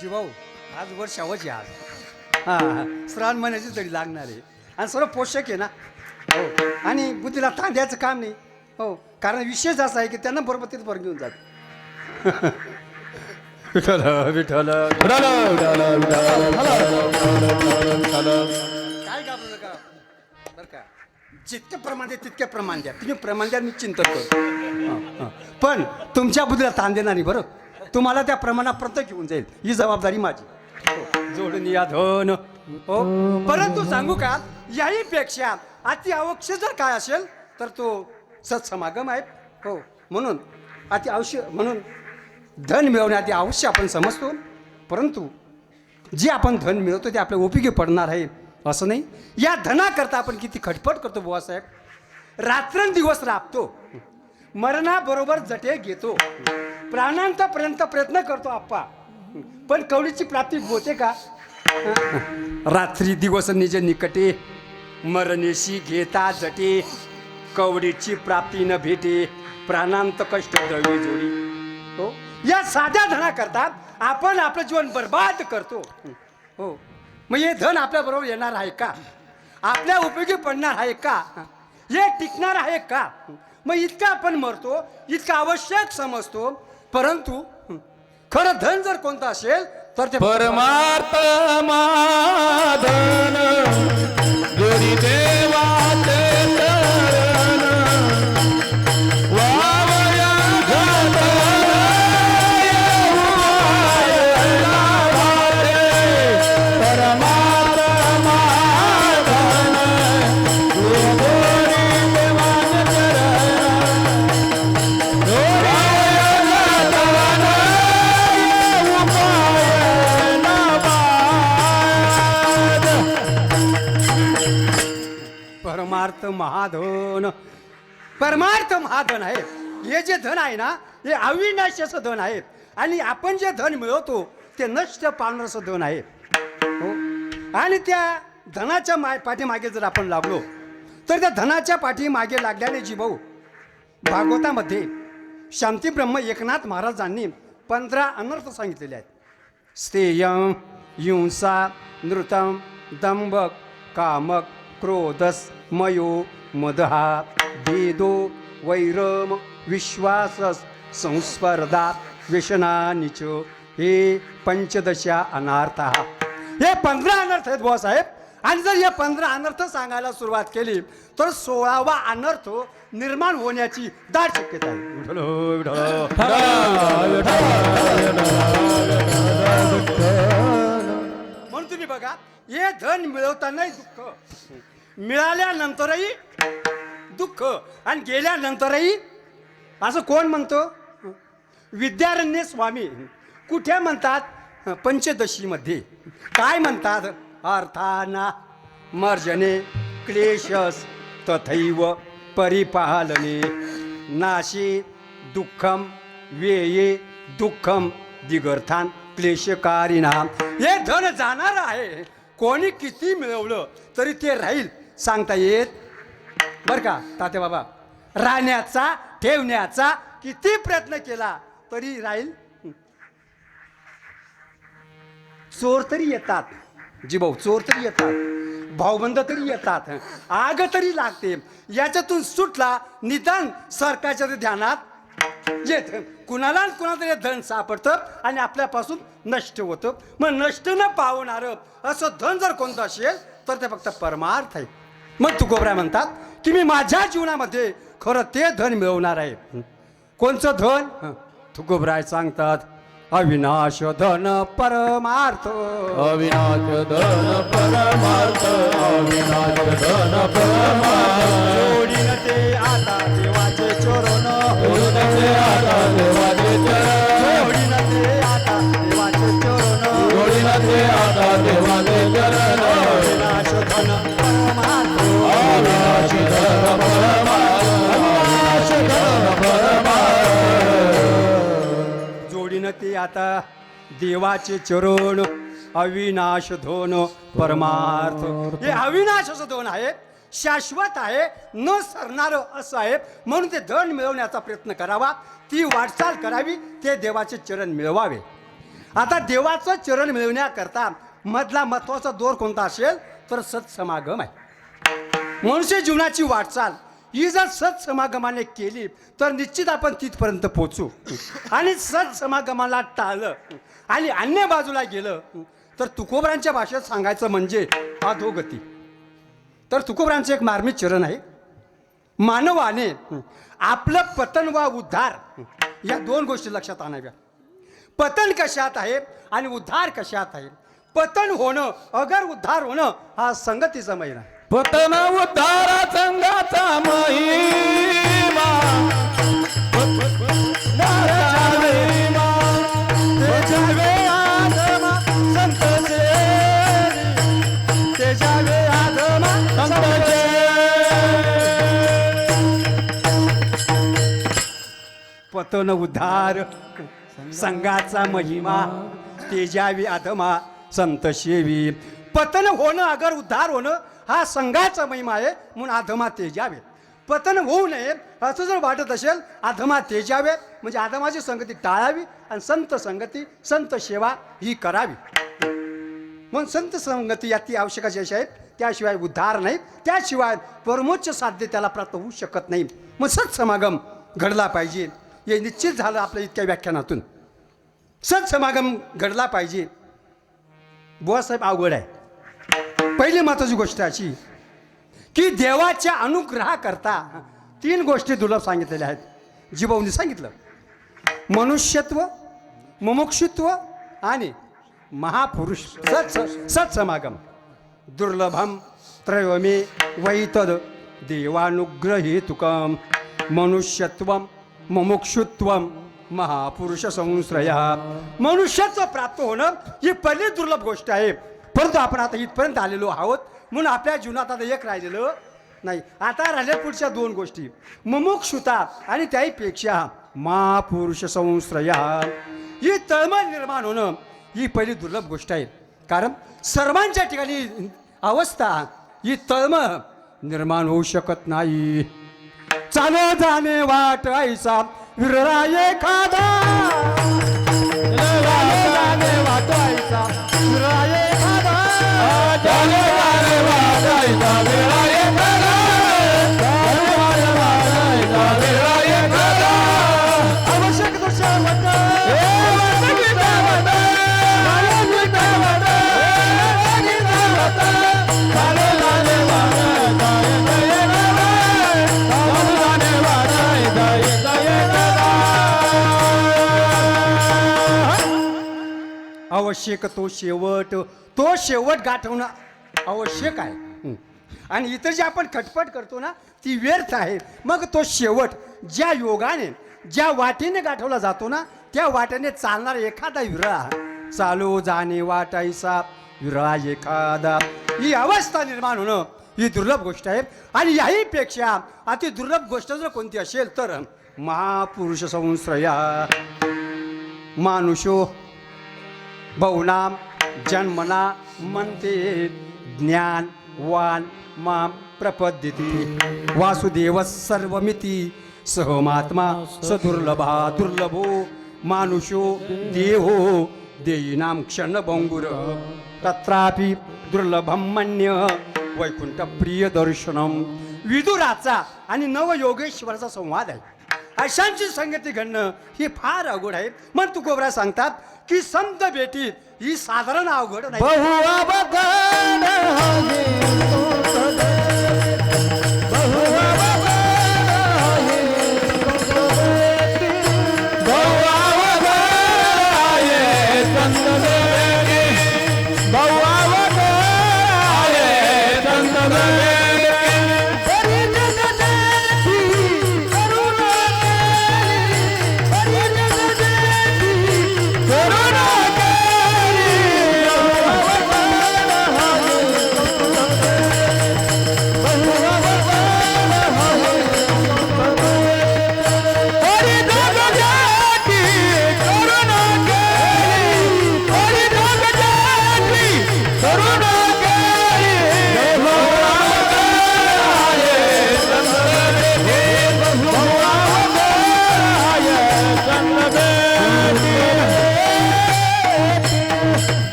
जीवाऊ आज वर शावच आहे आज हां श्रावण महिन्याची तरी लागणार आहे आणि सर्व पोषक आहे ना हो आणि बुद्धीला ताण द्यायचं काम नाही हो कारण विशेष असा आहे की त्यांना बरोबर तिथं बरं घेऊन जात विठ्ठल विठ्ठल काय घाबरू नका बरं का जितके प्रमाण द्या तितके प्रमाण द्या तुम्ही प्रमाण द्या मी चिंतन करतो पण तुमच्या बुद्धीला ताण देणार नाही बरं तुम्हाला त्या प्रमाणापर्यंत घेऊन जाईल ही जबाबदारी माझी. हो, जोडून या धन. हो, परंतु सांगू का याही पेक्षा अति आवश्यक जर काय असेल तर तो सत्समागम आहे. हो, म्हणून अति आवश्यक म्हणून धन मिळवणे अति आवश्यक आपण समजतो, परंतु जे आपण धन मिळवतो ते आपल्या उपयोगी पडणार आहे असं नाही. या धनाकरता आपण किती खटपट करतो बुवासाहेब, रात्रंदिवस राबतो, मरणाबरोबर जटे घेतो, प्राणांतापर्यंत प्रयत्न करतो आप्पा, पण कवडीची प्राप्ती होते का? रात्री दिवस निज निकटे, मरणेशी घेता जटे, कवडीची प्राप्ती न भेटे, प्राणांत कष्ट द्रवी जोडी. हो, या साध्या धनाकरता आपण आपलं जीवन बर्बाद करतो. हो, मग हे धन आपल्या बरोबर येणार आहे का? आपल्या उपयोगी पडणार आहे का? हे टिकणार आहे का? मग इतकं आपण मरतो, इतकं आवश्यक समजतो, परंतु खरं धन जर कोणतं असेल तर ते परमार्थ माधन जोडी देवाचे चरण वावया घातन येऊया भारे. परमार्थ माधन जोडी देवाचे चरण परमार्थ महाधन. परमार्थ महाधन आहे. हे जे धन आहे ना हे अविनाशी असं धन आहे, आणि आपण जे धन मिळवतो ते नष्ट पावणारं धन आहे. हो, आणि त्या धनाच्या पाठीमागे जर आपण लागलो तर त्या धनाच्या पाठीमागे लागल्याने जी भाऊ भागवतामध्ये शांती ब्रह्म एकनाथ महाराजांनी 15 अनर्थ सांगितलेले आहेत. स्थेयम, हिंसा, नृतम, दंभक, कामक, क्रोधस, मयो, मदहा, भेदो, वैरम, विश्वासस, संस्पर्धा, व्यसनानिच, हे पंचदशा अनर्थ. हे 15 अनर्थ आहेत बुवा साहेब. आणि जर हे 15 अनर्थ सांगायला सुरुवात केली तर 16वा अनर्थ निर्माण होण्याची दाट शक्यता आहे. म्हणून तुम्ही बघा, हे धन मिळवतानाही दुःख, मिळाल्यानंतरही दुःख, आणि गेल्यानंतरही असं कोण म्हणतो? विद्यारण्य स्वामी कुठे म्हणतात? पंचदशीमध्ये काय म्हणतात? अर्थाना मर्जने क्लेशस तथैव परिपालने नाशे दुःखम व्यये दुःखम दिगर्थान क्लेशकारिणा. हे धन जाणार आहे, कोणी किती मिळवलं तरी ते राहील सांगता येत बर का तात्या बाबा. राहण्याचा ठेवण्याचा किती प्रयत्न केला तरी राहील. चोर तरी येतात, जी भाऊ चोर तरी येतात, भाऊबंद तरी येतात, आग तरी लागते, याच्यातून सुटला निदान सरकारच्या ध्यानात येत. कुणाला कुणाला तरी धन सापडतं आणि आपल्यापासून नष्ट होतं. मग नष्ट न पावणारं असं धन जर कोणतं असेल तर ते फक्त परमार्थ आहे. मग तुकोबराय म्हणतात की मी माझ्या जीवनामध्ये खरं ते धन मिळवणार आहे. कोणचं धन? तुकोबराय सांगतात अविनाश धन परमार्थ. अविनाश धन परमार्थ, अविनाश धन परमार्थ. जोडीन ते आता देवाचे चरण, जोडीन ते आता देवाचे चरण, जोडीन ते आता देवाचे चरण, जोडीन ते आता देवाचे चरण. अविनाश धन परमार्थ, अविनाश धन परमार्थ, अविनाश धन परमार्थ. जोडीन ते आता देवाचे चरण, अविनाश धन परमार्थ. हे अविनाश असं धन आहे, शाश्वत आहे, न सरणारं असं आहे. म्हणून ते धन मिळवण्याचा प्रयत्न करावा, ती वाटचाल करावी, ते देवाचे चरण मिळवावे. आता देवाचं चरण मिळवण्याकरता मधला महत्वाचा दोर कोणता असेल तर सत्समागम आहे. मनुष्य जीवनाची वाटचाल ही जर सत्समागमाने केली तर निश्चित आपण तिथपर्यंत पोहोचू. आणि सत्समागमाला टाळलं आणि अन्य बाजूला गेलं तर तुकोबरांच्या भाषेत सांगायचं म्हणजे अधोगती. तर तुकोबरांचं एक मार्मिक चरण आहे, मानवाने आपलं पतन व उद्धार या दोन गोष्टी लक्षात आणाव्या. पतन कशात आहे आणि उद्धार कशात आहे. पतन होणं अगर उद्धार होणं हा संगतीचा महिना. पतन उद्धार संघाचा महिमा तेजावे आधमा संत तेजावे आधमा संत पतन उद्धार संघाचा महिमा तेजावी अधमा संत सेवी. पतन होणं अगर उद्धार होणं हा संघाचा महिमा आहे म्हणून अधमा तेजावे. पतन होऊ नये असं जर वाटत असेल अधमा तेजावे म्हणजे अधमाची संगती टाळावी आणि संत संगती संत सेवा ही करावी. म्हणून संत संगती या ती आवश्यकाची अशी आहेत. त्याशिवाय उद्धार नाही, त्याशिवाय परमोच्च साध्य त्याला प्राप्त होऊ शकत नाही. मग सत्समागम घडला पाहिजे हे निश्चित झालं आपल्या इतक्या व्याख्यानातून. सत्समागम घडला पाहिजे. बुवासाहेब अवघड आहे. पहिली महत्वाची गोष्ट अशी की देवाच्या अनुग्रहाकरता 3 गोष्टी दुर्लभ सांगितलेल्या आहेत. जीवाऊंनी सांगितलं मनुष्यत्व, मुमुक्षुत्व आणि महापुरुष सत्समागम. दुर्लभम त्रयमे वैतद देवानुग्रहेतुकम मनुष्यत्वम मुमुक्षुत्वम महापुरुष संश्रया. मनुष्याचं प्राप्त होणं ही पहिली दुर्लभ गोष्ट आहे. परंतु आपण आता इथपर्यंत आलेलो आहोत म्हणून आपल्या जीवनात आता एक राहिलेलं नाही. आता राहिल्या पुढच्या 2 गोष्टी मुमुक्षुता आणि त्याहीपेक्षा महापुरुष संश्रया. ही तळमळ निर्माण होणं ही पहिली दुर्लभ गोष्ट आहे. कारण सर्वांच्या ठिकाणी अवस्था ही तळमळ निर्माण होऊ शकत नाही. चाले जाणे वाट ऐसा विरला एखादा जाणे वाट ऐसा विरला एखादा चाले जाणे वाटायचा वेळा एखादा वेळा एखादा आवश्यक दोष आवश्यक तो शेवट गाठवणं आवश्यक आहे. आणि इतर जे आपण खटपट करतो ना ती व्यर्थ आहे. मग तो शेवट ज्या योगाने ज्या वाटेने गाठवला जातो ना त्या वाटेने चालणारा एखादा विरळा चालो जाणे वाटायचा विरळा एखादा ही अवस्था निर्माण होणं ही दुर्लभ गोष्ट आहे. आणि याहीपेक्षा अति दुर्लभ गोष्ट जर कोणती असेल तर महापुरुष संश्रया. मानुषो बहुनाम जन्मना म्हणते ज्ञान वान माम प्रपद्यते वासुदेव सर्वमिती सहमात्मा सदुर्लभा दुर्लभो मानुषो देहो देयीनाम क्षणभंगुर तत्रापि दुर्लभम मन्य वैकुंठ प्रिय दर्शनम. विदुराचा आणि नवयोगेश्वराचा संवाद आहे. अशांची संगती घडणं ही फार अवघड आहे. मग तुकोबरा सांगतात की संत भेटी ही साधारण अवघड नाही.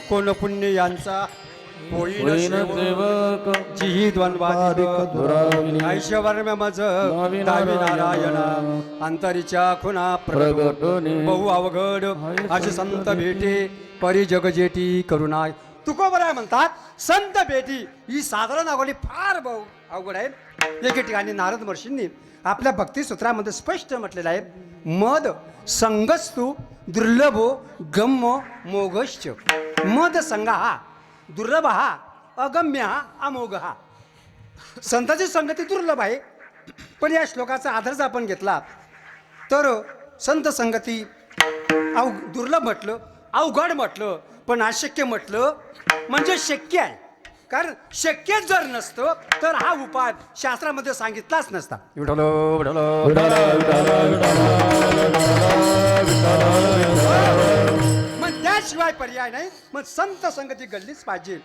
कोण पुण्य यांचा होईन सेवक जी द्वंद्वाधिक ऐश्वर्य मज दावी नारायण अंतरीच्या खुना प्रगट बहु अवघड असे संत भेटे परी जग जेटी करुणा तुकोबराय म्हणतात संत भेटी ही साधारण अवघडी फार अवघड आहे. एके ठिकाणी नारद महर्षींनी आपल्या भक्तिसूत्रामध्ये स्पष्ट म्हटलेलं आहे, मद संगस्तु दुर्लभो गम्य मोगश्च. मद संग हा दुर्लभ हा अगम्य हा अमोघ हा. संतांची संगती दुर्लभ आहे, पण या श्लोकाचा आधार जर आपण घेतला तर संत संगती दुर्लभ म्हटलं, अवघड म्हटलं, पण अशक्य म्हटलं म्हणजे शक्य आहे. कारण शक्य जर नसतं तर हा उपाय शास्त्रामध्ये सांगितलाच नसता. विठ्ठल विठ्ठल मग त्याशिवाय पर्याय नाही. मग संत संगती घडलीच पाहिजे.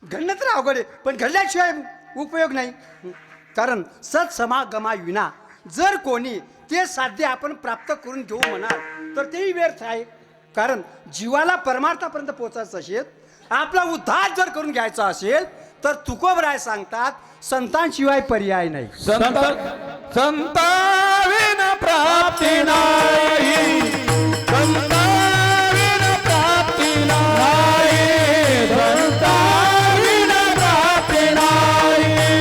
घडणं तर अवघड आहे, पण घडल्याशिवाय उपयोग नाही. कारण सत्समागमा विना जर कोणी ते साध्य आपण प्राप्त करून घेऊ म्हणाल तर तेही व्यर्थ आहे. कारण जीवाला परमार्थापर्यंत पोहोचायचं असेल, आपला उद्धार जर करून घ्यायचा असेल तर तुकोबराय सांगतात संतांशिवाय पर्याय नाही. संताविन प्राप्ती नाही, संताविन प्राप्ती नाही, संताविन प्राप्ती नाही,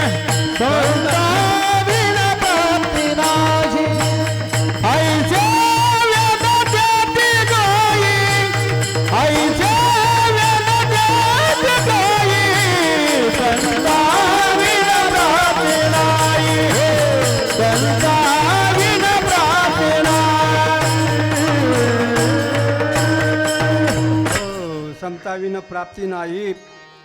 संताविन प्राप्ती नाही. आईच्या वेदाची गाई, आईच्या वेदाची गाई, संताविन प्राप्ती नाही, संताविन प्राप्ती नाही. संताविन प्राप्ती नाही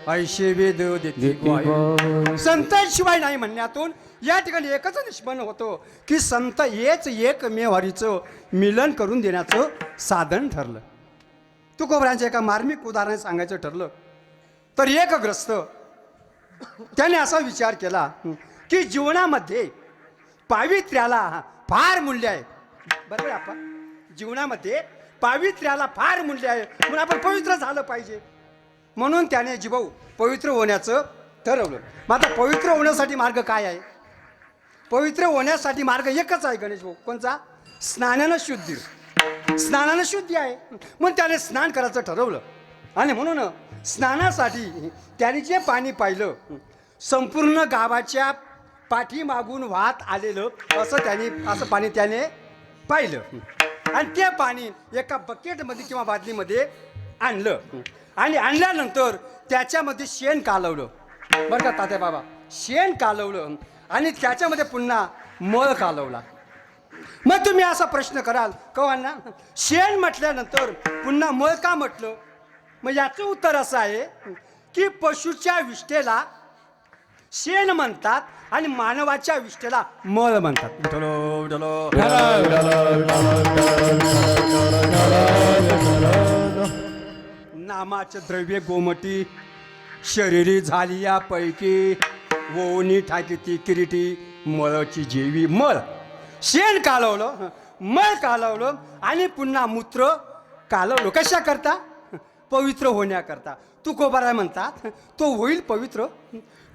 ऐशे वेद देती ग्वाही. संतांशिवाय नाही म्हणण्यातून या ठिकाणी एकच निष्पन्न होतो की संत हेच एकमेव हरीचं मिलन करून देण्याचं साधन ठरलं. तुकोबरांचं एका मार्मिक उदाहरण सांगायचं ठरलं तर एक ग्रस्त त्याने असा विचार केला की जीवनामध्ये पावित्र्याला फार मूल्य आहे. बरोबर आपण जीवनामध्ये पावित्र्याला फार मूल्य आहे, म्हणून आपण पवित्र झालं पाहिजे. म्हणून त्याने जीभाऊ पवित्र होण्याचं ठरवलं. मग आता पवित्र होण्यासाठी मार्ग काय आहे? पवित्र होण्यासाठी मार्ग एकच आहे गणेश भाऊ. कोणचा? स्नानानं शुद्धी. स्नानानं शुद्धी आहे. मग त्याने स्नान करायचं ठरवलं आणि म्हणून स्नानासाठी त्याने जे पाणी पाहिलं संपूर्ण गावाच्या पाठीमागून वाहत आलेलं असं पाणी त्याने पाहिलं आणि ते पाणी एका बकेटमध्ये किंवा बादलीमध्ये आणलं आणि आणल्यानंतर त्याच्यामध्ये शेण कालवलं. बरं का तात्या बाबा, शेण कालवलं आणि त्याच्यामध्ये पुन्हा मळ कालवला. मग तुम्ही असा प्रश्न कराल कवांना, शेण म्हटल्यानंतर पुन्हा मळ का म्हटलं? मग याचं उत्तर असं आहे की पशुच्या विष्ठेला शेण म्हणतात आणि मानवाच्या विष्ठेला मळ म्हणतात. नामाचे द्रव्य गोमटी शरीरी झाली या पैकी वोनी ठाकीती किरीटी मळची जेवी मळ. शेण कालवलं, मळ कालवलं आणि पुन्हा मूत्र कालवलं. कशा करता? पवित्र होण्याकरता. तुकोबराय म्हणतात तो होईल पवित्र.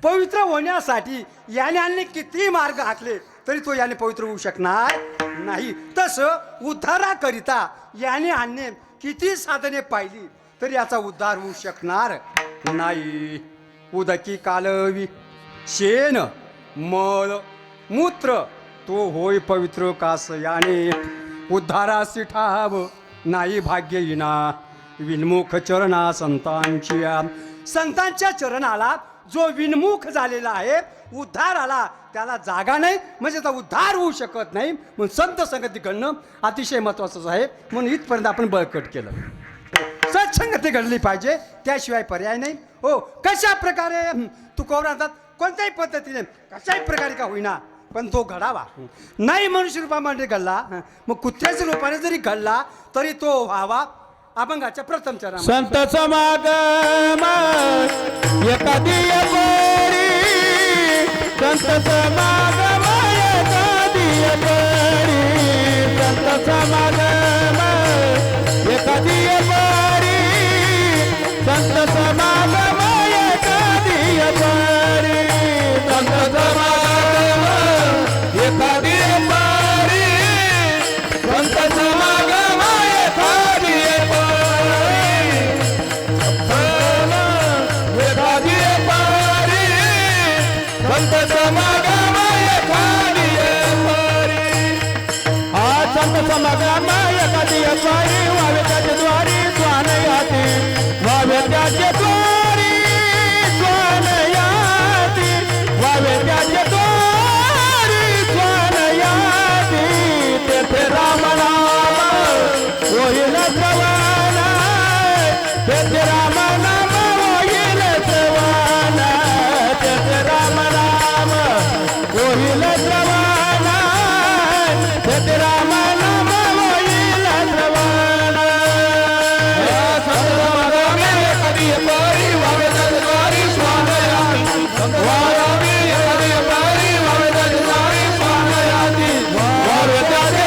पवित्र होण्यासाठी याने अन्य किती मार्ग हाकले तरी तो याने पवित्र होऊ शकणार नाही. तसं उद्धाराकरिता याने अन्य किती साधने पाहिली तरी याचा उद्धार होऊ शकणार नाही. उदकी कालवी शेण मळ मूत्र तो होय पवित्र कास याने उद्धारासी ठाव नाही भाग्य येना विनमुख चरणा संतांच्या. संतांच्या चरणाला जो विनमुख झालेला आहे उद्धाराला त्याला जागा नाही, म्हणजे त्याचा उद्धार होऊ शकत नाही. म्हणून संत संगती घडणं अतिशय महत्त्वाचं आहे. म्हणून इथपर्यंत आपण बळकट केलं. सत्संगती घडली पाहिजे, त्याशिवाय पर्याय नाही. हो, कशा प्रकारे तुकोबरांतात कोणत्याही पद्धतीने कशाही प्रकारे का होईना पण तो घडावा. नाही मनुष्य रूपामध्ये घडला, मग कुत्र्याच्या रूपाने जरी घडला तरी तो व्हावा अभंगाच्या प्रथम चरण. संत समागम एखादी परी, संत समागम एखादी परी, संत समागम एखादी परी, संत समागम एखादी परी, संत समागम एखादी परी, संत समागम एखादी परी. समग्राम एखादी द्वारी व्हावे त्याचे द्वारी स्वान याती व्हावे त्याचे द्वारी स्वान याती व्हावे त्याचे द्वारी स्वान याती तेथे राम नाम होईल श्रवण तेथे राम नाम होईल श्रवण तेथे राम नाम होईल श्रवण तेथे राम नाम होईल श्रवण समग्राम एखादी द्वारी व्हावे त्याचे द्वारी स्वान याती व्हावे एखादी द्वारी व्हावे त्याचे द्वारी स्वान याती व्हावे त्याचे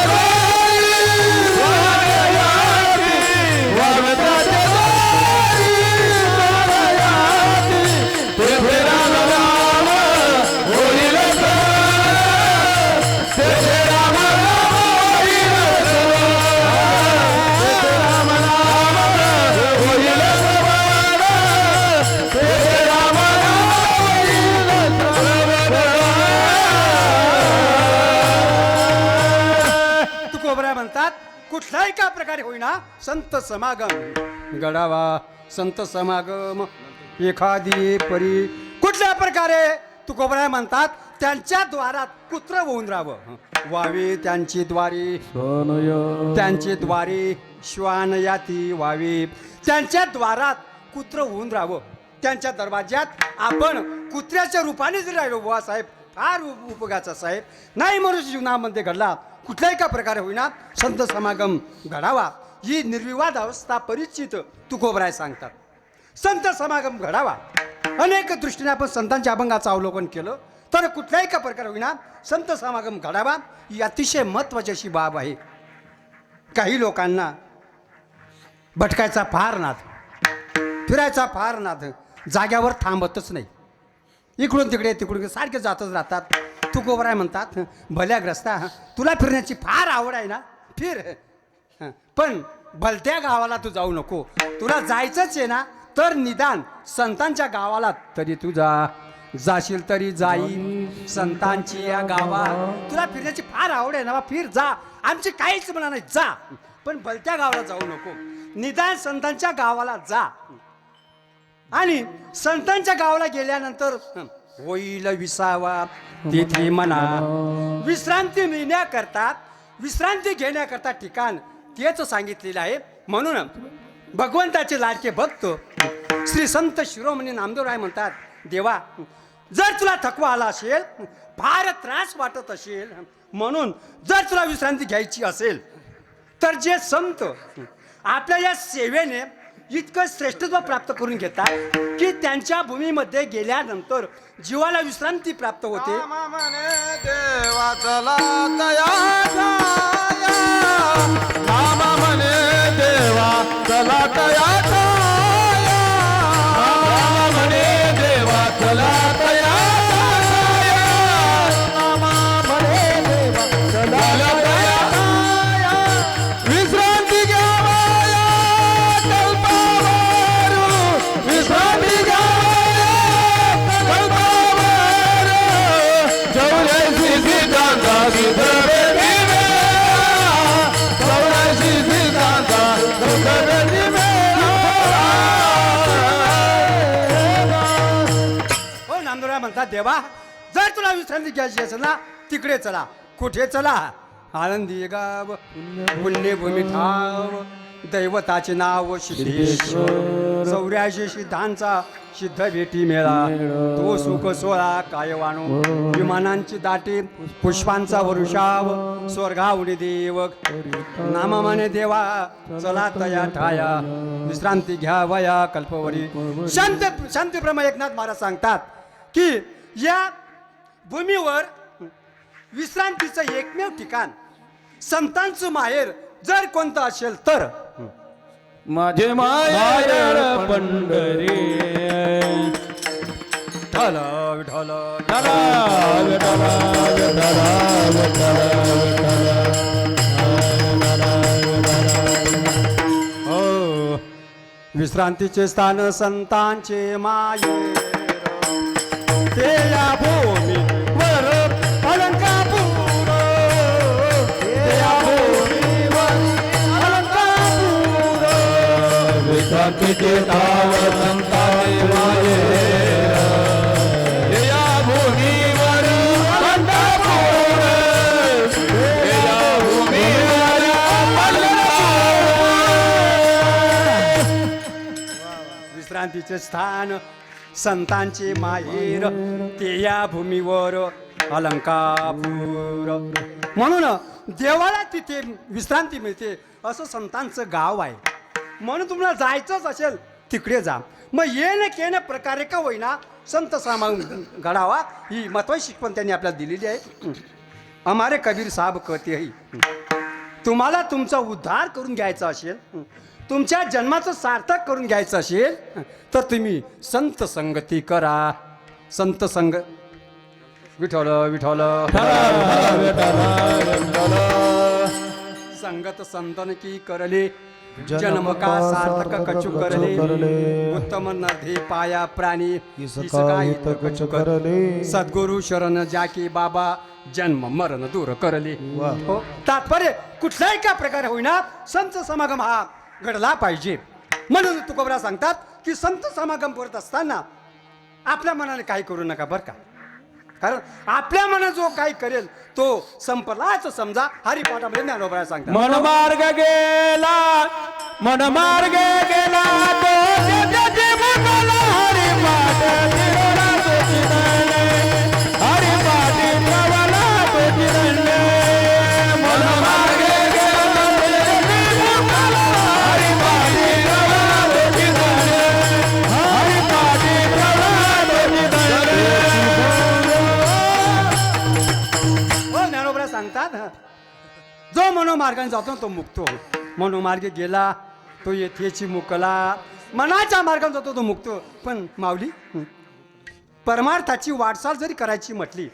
तुकोबरा म्हणतात कुठल्याही का प्रकारे होईना संत समागम घडावा संत समागम एखादी परी कुठल्या प्रकारे तुकोबरा म्हणतात त्यांच्या द्वारात कुत्र होऊन राहावं व्हावी त्यांची द्वारी त्यांची द्वारी श्वान याती व्हावी त्यांच्या द्वारात कुत्र होऊन राहावं त्यांच्या दरवाज्यात आपण कुत्र्याच्या रूपाने जरी राहिलो बुवा साहेब फार उपयोगाचा साहेब नाही मनुष्य जीवनामध्ये घडला कुठल्याही का प्रकारे होईना संत समागम घडावा ही निर्विवाद अवस्था परिचित तुकोबराय सांगतात संत समागम घडावा अनेक दृष्टीने आपण संतांच्या अभंगाचं अवलोकन केलं तर कुठल्याही का प्रकारे होईना संत समागम घडावा ही अतिशय महत्त्वाची अशी बाब आहे काही लोकांना भटकायचा फार नाद फिरायचा फार नाद जाग्यावर थांबतच नाही इकडून तिकडे सारखे जातच राहतात तुकोबराय म्हणतात भल्या ग्रस्ता तुला फिरण्याची फार आवड आहे ना फिर पण भलत्या गावाला तू जाऊ नको तुला जायचंच आहे ना तर निदान संतांच्या गावाला तरी तू जाशील तरी जाई संतांची या गावात तुला फिरण्याची फार आवड आहे ना फिर जा आमची काहीच म्हणा नाही जा पण भलत्या गावाला जाऊ नको निदान संतांच्या गावाला जा आणि संतांच्या गावाला गेल्यानंतर होईल विसावा तिथे म्हणा विश्रांती विश्रांती घेण्याकरता ठिकाण तेच सांगितलेलं आहे म्हणून भगवंताचे लाडके भक्त श्री संत शिरोमणी नामदेवराय म्हणतात देवा जर तुला थकवा आला असेल फार त्रास वाटत असेल म्हणून जर तुला विश्रांती घ्यायची असेल तर जे संत आपल्या या सेवेने इतकं श्रेष्ठत्व प्राप्त करून घेतात की त्यांच्या भूमीमध्ये गेल्यानंतर जीवाला विश्रांती प्राप्त होते देवा चला तया नामा म्हणे देवा चला तया म्हणे देवा चला तया नामा म्हणे देवा चला तया विश्रांती घ्यावा कल्पावर विश्रांती घ्यावा कल्पावर चौऱ्याऐंशी सिद्धांता विधवे नामदेवराय म्हणतात देवा जर तुला विश्रांती घ्यायची असेल ना तिकडे चला कुठे चला आनंदी गाव पुण्यभूमी ठाव दैवताचे नाव सिद्धेश्वर 84 सिद्धांचा सिद्ध भेटी मेळा तो सुख सोळा काय वाणू विमानांची दाटी पुष्पांचा वरुषाव स्वर्गावडी देवक नामा म्हणे देवा चला तया ठाया विश्रांती घ्यावया कल्पवरी शांतीप्रम एकनाथ महाराज सांगतात की या भूमीवर विश्रांतीचं एकमेव ठिकाण संतांचं माहेर जर कोणतं असेल तर माझे माहेर पंढरी ढला विठला ढला विठला विठला विठला हो विश्रांतीचे स्थान संतांचे माहेर ते या भूमी वर अलंकापूर ते या भूमी भक्तीचे ठाव संतांचे माहेर या भूमीवर पंढरपूर या भूमीवर विश्रांतीचे स्थान संतांचे माहेर ते या भूमीवर अलंकापूर. म्हणून देवाला तिथे विश्रांती मिळते असं संतांचं गाव आहे. म्हणून तुम्हाला जायचंच असेल तिकडे जा. मग येणे केणे प्रकारे का होईना संत समागम घडावा ही महत्वाची शिकवण त्यांनी आपल्याला दिलेली आहे. हमारे कबीर साहब कहते ही तुम्हाला तुमचा उद्धार करून घ्यायचा असेल, तुमच्या जन्माचं सार्थक करून घ्यायचं असेल तर तुम्ही संत संगती करा. संत संग विठ्ठल विठ्ठल संगत संतन की करले जन्म का सार्थक कछु करले उत्तम नर्धे पाया प्राणी इसका हित कछु करले सद्गुरु शरण जाकी बाबा जन्म मरण दूर करले. हो, तात्पर्य कुठल्याही का प्रकारे होईना संत समागम हा घडला पाहिजे. म्हणून तुकोबरा सांगतात की संत समागम करत असताना आपल्या मनाने काही करू नका बरं का. कारण आपल्या मनात जो काही करेल तो संपलाच समजा. हरिपाठामध्ये ज्ञानोबा सांगतात मनमार्ग गेला मनमार्ग गेला तो जगती मुकला हरिपाठ तिरोडा तुझिरणे हरिपाठ प्रवला तुझिरणे मनमार्ग गेला जगती मुकला हरिपाठ प्रवला तुझिरणे हरिपाठ प्रवला तुझिरणे. ज्ञानोबा सांगतात जो मनोमार्गाने जातो तो मुक्तो. मनोमार्गे गेला तो येथेची मुकला. मनाच्या मार्गाने जातो तो मुक्तो. पण माऊली परमार्थाची वाटचाल जरी करायची म्हटली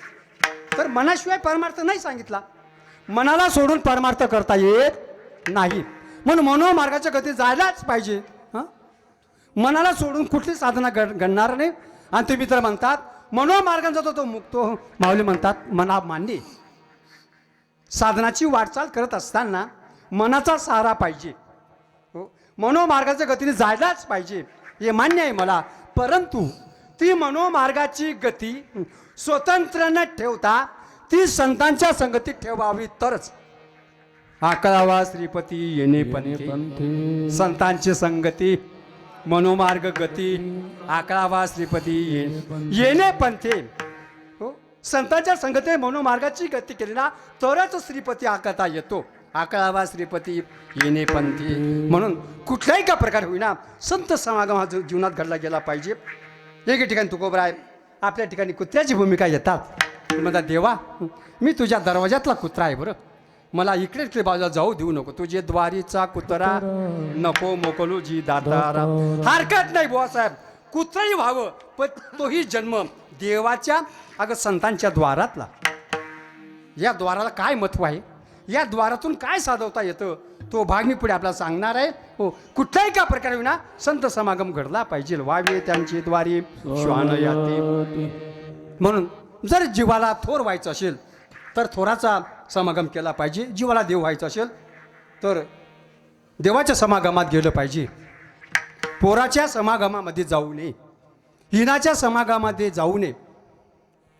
तर मनाशिवाय परमार्थ नाही सांगितला. मनाला सोडून परमार्थ करता येत नाही. म्हणून मनोमार्गाच्या गती जायलाच पाहिजे. मनाला सोडून कुठली साधना घडणार नाही. आणि तुम्ही तर म्हणतात मनोमार्गाने जातो तो मुक्तो. माऊली म्हणतात मना मान्य साधनाची वाटचाल करत असताना मनाचा सहारा पाहिजे. हो, मनोमार्गाच्या गतीने जायलाच पाहिजे हे मान्य आहे मला. परंतु ती मनोमार्गाची गती स्वतंत्र न ठेवता ती संतांच्या संगतीत ठेवावी तरच. आकळावा श्रीपती येणे पंथी संतांची संगती मनोमार्ग गती आकळावा श्रीपती येणे पंथे. हो, संतांच्या संगतीने मनोमार्गाची गती केली ना तरच श्रीपती आकळता येतो. आकळावा श्रीपती येणे पंथी. म्हणून कुठल्याही का प्रकार होईना संत समागम हा जीवनात घडला गेला पाहिजे. एके ठिकाणी तुकोबरा आहे आपल्या ठिकाणी कुत्र्याची भूमिका येतात. म्हणतात देवा मी तुझ्या दरवाजातला कुत्रा आहे बरं, मला इकडे तिकडे बाजूला जाऊ देऊ नको. तुझे द्वारीचा कुत्रा नको मोकलू जी दातारा. हरकत नाही बुवा साहेब कुत्रही व्हावं पण तोही जन्म देवाच्या अगं संतांच्या द्वारातला. या द्वाराला काय महत्व आहे, या द्वारातून काय साधवता येतं तो भाग मी पुढे आपल्याला सांगणार आहे. हो, कुठल्याही का प्रकारे विना संत समागम घडला पाहिजे. व्हावे त्यांची द्वारी श्वान याती. म्हणून जर जीवाला थोर व्हायचं असेल तर थोराचा समागम केला पाहिजे. जीवाला देव व्हायचं असेल तर देवाच्या समागमात गेलं पाहिजे. पोराच्या समागमामध्ये जाऊ नये, हिनाच्या समागमामध्ये जाऊ नये.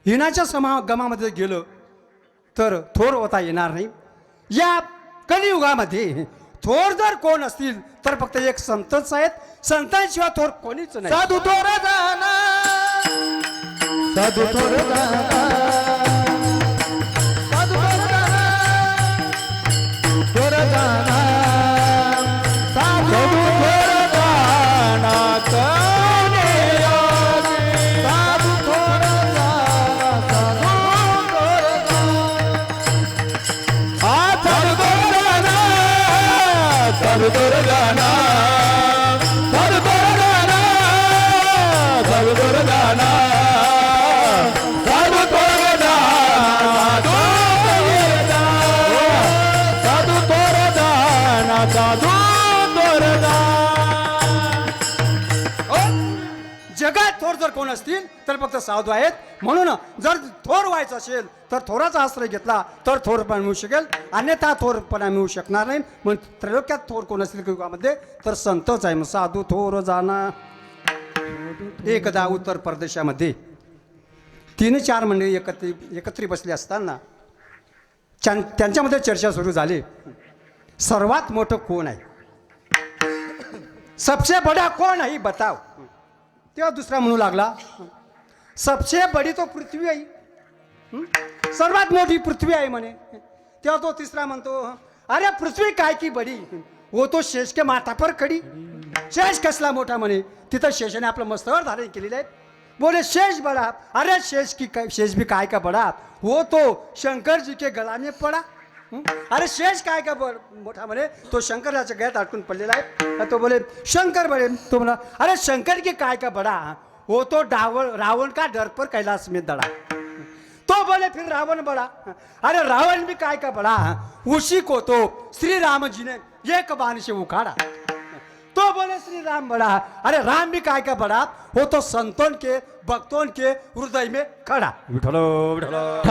हिनाच्या समागमामध्ये गेलं तर थोर होता येणार नाही. या कलियुगामध्ये थोर जर कोण असतील तर फक्त एक संतच आहेत. संतांशिवाय थोर कोणीच नाही. साधू थोर जाना साधू थोर जाना साधू थोर जाना थोर जाना साधू थोर जाना कने योगी साधू थोर जाना साधू थोर जाना साधू थोर जाना साधू थोर जाना साधू थोर जाना साधू थोर जाना साधू थोर जाना साधू थोर जाना. जगात थोर जर कोण असतील तर फक्त साधू आहेत. म्हणून जर थोर व्हायचं असेल तर थोराचा आश्रय घेतला तर थोरपणा मिळू शकेल, अन्यथा थोरपणा मिळू शकणार नाही. म्हणून त्रैलोक्यात थोर कोण असतील युगामध्ये तर संतच आहे. मग साधू थोर जाना. एकदा उत्तर प्रदेशामध्ये 3-4 मंडळी एकत्रित बसले असताना त्यांच्यामध्ये चर्चा सुरू झाली, सर्वात मोठं कोण आहे, सबसे बडा कौन है बताओ. तेव्हा दुसरा म्हणू लागला, सबसे बडी तो पृथ्वी आहे, सर्वात मोठी पृथ्वी आहे म्हणे. तेव्हा तो तिसरा म्हणतो, अरे पृथ्वी काय की बडी, वो तो शेष के माथा पर खडी. शेष कसला मोठा म्हणे, तिथं शेषाने आपलं मस्तकावर धारण केलेलं आहे. बोले शेष बड़ा, अरे शेष भी काय का बड़ा, वो तो शंकर जी के गला में पड़ा. अरे शेष काय का मोठा म्हणे, तो शंकराच्या गळ्यात अडकून पडलेला आहे. तो बोले शंकर बड़े. तो म्हणा, अरे शंकर की काय का बड़ा, वो तो रावण का डर पर कैलाश में दड़ा. तो बोले फिर रावण बड़ा, अरे रावण भी काय का बड़ा, उसी को तो श्री राम जी ने एक बाण से उखाड़ा. तो बोले श्री राम बड़ा, अरे राम भी काय का बड़ा, वो तो संतों के भक्तों के हृदय में खड़ा. विठलो विठलो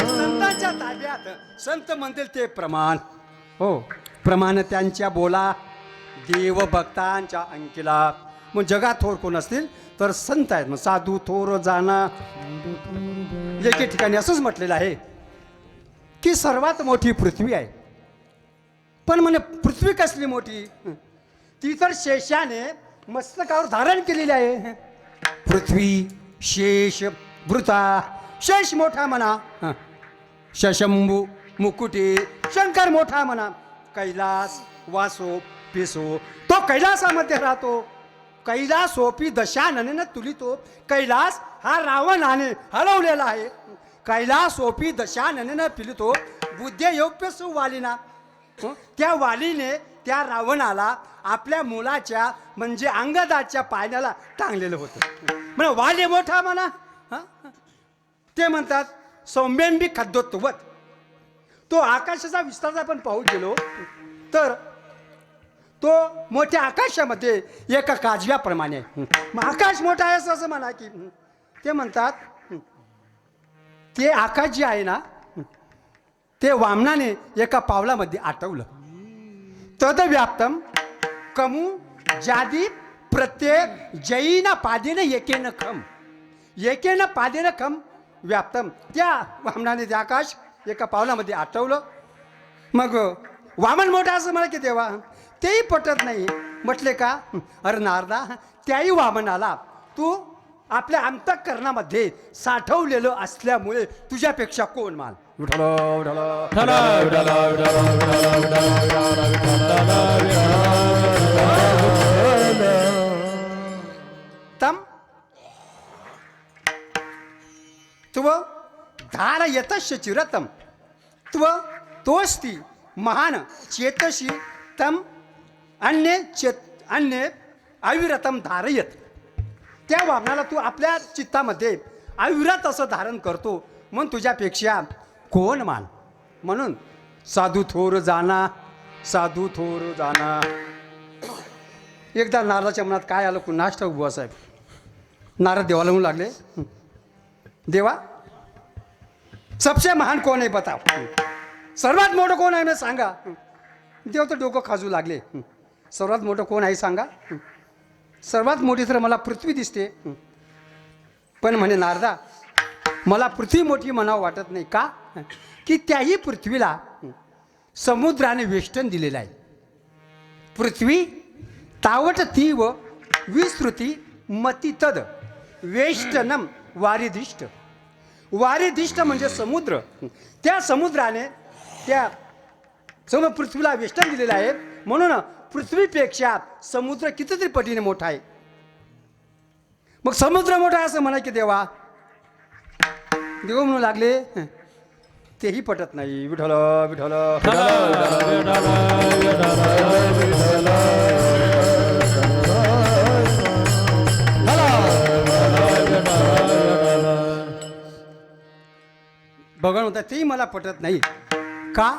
संतांच्या ताब्यात संत म्हणतील ते प्रमाण. हो, प्रमाण त्यांच्या बोला, देव भक्तांच्या अंकिला. मग जगात थोर कोण असतील तर संत आहेत. मग साधू थोर जाना. एके ठिकाणी असंच म्हटलेलं आहे की सर्वात मोठी पृथ्वी आहे. पण म्हणे पृथ्वी कसली मोठी, ती तर शेषाने मस्तकावर धारण केलेली आहे. पृथ्वी, शेष, भृता. शेष मोठा म्हणा, शशंभू, मुकुटे. शंकर मोठा म्हणा, कैलास, वासो, पेसो. तो कैलासामध्ये राहतो. कैलासोपी दशानने तुलितो. कैलास हा रावणाने हलवलेला आहे. कैलासोपी दशानने पिलितो बुद्धयोप्य सुवालिना. त्या वालीने त्या रावणाला आपल्या मुलाच्या म्हणजे अंगदाच्या पायाला टांगलेलं होतं. म्हणजे वाली मोठा म्हणा. ते म्हणतात सौम्यंबी खद्दोत्वत. तो आकाशाचा विस्तार आपण पाहू गेलो तर तो मोठ्या आकाशामध्ये एका काजव्याप्रमाणे. मग आकाश मोठा आहे असं म्हणा की ते म्हणतात ते आकाश जे आहे ना ते वामनाने एका पावलामध्ये आटवलं. तद व्याप्तम कमू जादी प्रत्येक जैन पादेन एकेन खम. एकेन पादेन खम व्याप्तम. त्या वामनाने ते आकाश एका पावलामध्ये आटवलं. मग वामन मोठा असं म्हणा की देवा, तेही पटत नाही. म्हटले का, अरे नारदा, त्याही वामनाला तू आपल्या अंतःकरणामध्ये साठवलेलं असल्यामुळे तुझ्यापेक्षा कोण मान. तम तुव धार यतश्य चिरतम. तुव तोस्ती महान चेतशी तम अन्य अविरतम धारयत. त्या वामनाला तू आपल्या चित्तामध्ये अविरत असं धारण करतो, म्हणून तुझ्यापेक्षा कोण मान. म्हणून साधू थोर जाना, साधू थोर जाना. एकदा नारदाच्या मनात काय आलं कुणास ठाऊक बुवा साहेब. नारद देवाला म्हणू लागले, देवा सबसे महान कोण आहे बताव. सर्वात मोठं कोण आहे ना सांगा. देव तर डोकं खाजू लागले. सर्वात मोठं कोण आहे सांगा. सर्वात मोठी तर मला पृथ्वी दिसते. पण म्हणे नारदा, मला पृथ्वी मोठी म्हणावं वाटत नाही. का की त्याही पृथ्वीला समुद्राने वेष्टन दिलेलं आहे. पृथ्वी तावट तीव विस्तृती मती तद वेष्टनम वारिधिष्ट. वारिधिष्ट म्हणजे समुद्र. त्या समुद्राने त्या पृथ्वीला वेष्टन दिलेलं आहे. म्हणून पृथ्वीपेक्षा समुद्र कितीतरी पटीने मोठा आहे. मग समुद्र मोठा असं म्हणा की देवा. देव म्हणू लागले, तेही पटत नाही. विठ्ठल विठ्ठल भगवान होता, तेही मला पटत नाही. का,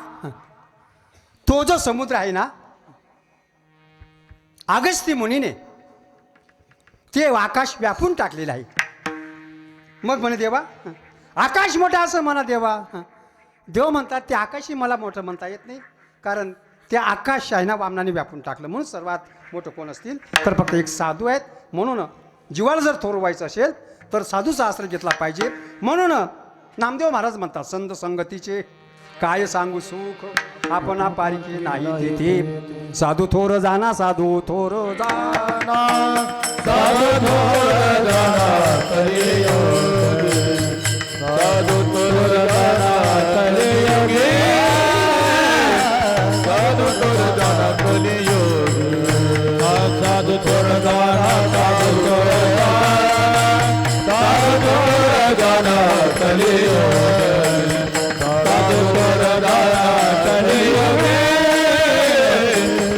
तो जो समुद्र आहे ना अगस्ती मुनीने ते आकाश व्यापून टाकलेलं आहे. मग म्हणे देवा आकाश मोठा असं म्हणा देवा. देव म्हणतात ते आकाशही मला मोठं म्हणता येत नाही, कारण ते आकाश आहे ना वामनाने व्यापून टाकलं. म्हणून सर्वात मोठं कोण असतील तर फक्त एक साधू आहेत. म्हणून जीवाला जर थोर व्हायचं असेल तर साधूचा आश्रय घेतला पाहिजे. म्हणून नामदेव महाराज म्हणतात संत संगतीचे काय सांगू सुख आपण पारिके नाही तेथे. साधू थोर जाना साधू थोर जाना साधू थोर जाना कलियोगी साधू थोर जाना कलियोगी साधू थोर जाना कलियोगी साधू थोर जाना साधू थोर जाना साधू थोर जाना कलियोगी साधू थोर जाना कलियोगी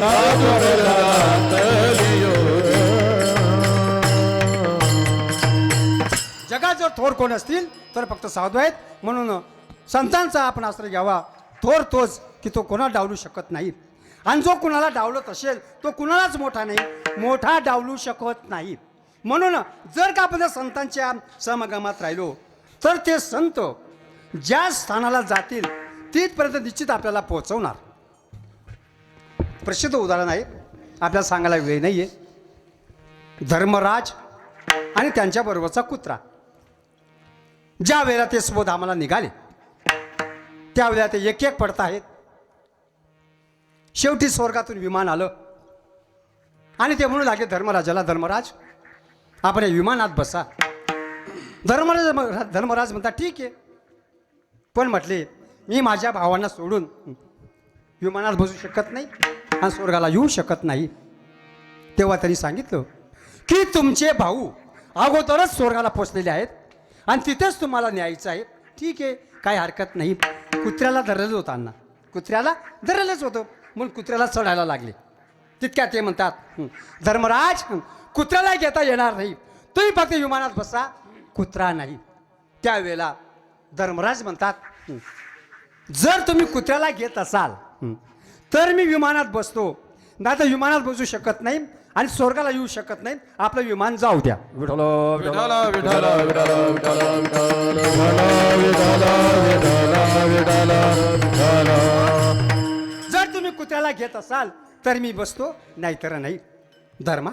साधू थोर जाना कलियोगी. जगात जर थोर कोण असतील तर फक्त साधू आहेत. म्हणून संतांचा आपण आश्रय घ्यावा. थोर तोच की तो कोणाला डावलू शकत नाही, आणि जो कुणाला डावलत असेल तो कुणालाच मोठा नाही, मोठा डावलू शकत नाही. म्हणून जर का आपण संतांच्या समागमात राहिलो तर ते संत ज्या स्थानाला जातील तिथपर्यंत निश्चित आपल्याला पोहोचवणार. प्रसिद्ध उदाहरण आहे, आपल्याला सांगायला वेळ नाही आहे. धर्मराज आणि त्यांच्याबरोबरचा कुत्रा ज्या वेळेला ते स्वधामाला निघाले त्यावेळेला ते एक एक पडत आहेत. शेवटी स्वर्गातून विमान आलं आणि ते म्हणू लागले धर्मराजाला, धर्मराज आपण या विमानात बसा. धर्मराज म्हणतात ठीक आहे, पण म्हटले मी माझ्या भावांना सोडून विमानात बसू शकत नाही आणि स्वर्गाला येऊ शकत नाही. तेव्हा त्यांनी सांगितलं की तुमचे भाऊ अगोदरच स्वर्गाला पोचलेले आहेत आणि तिथेच तुम्हाला न्यायचं आहे. ठीक आहे, काही हरकत नाही. कुत्र्याला धरलेलं होतं अण्णा, कुत्र्याला धरलेलंच होतं, म्हणून कुत्र्याला चढायला लागले. तितक्या ते म्हणतात धर्मराज कुत्र्याला घेता येणार नाही, तुम्ही फक्त विमानात बसा, कुत्रा नाही. त्यावेळेला धर्मराज म्हणतात जर तुम्ही कुत्र्याला घेत असाल तर मी विमानात बसतो, नाही तर विमानात बसू शकत नाही आणि स्वर्गाला येऊ शकत नाही. आपलं विमान जाऊ द्या. विठ्ठल विठ्ठल विठ्ठल विठ्ठल विठ्ठल विठ्ठल विठ्ठल. जर तुम्ही कुत्र्याला घेत असाल तर मी बसतो, नाहीतर नाही. धर्मा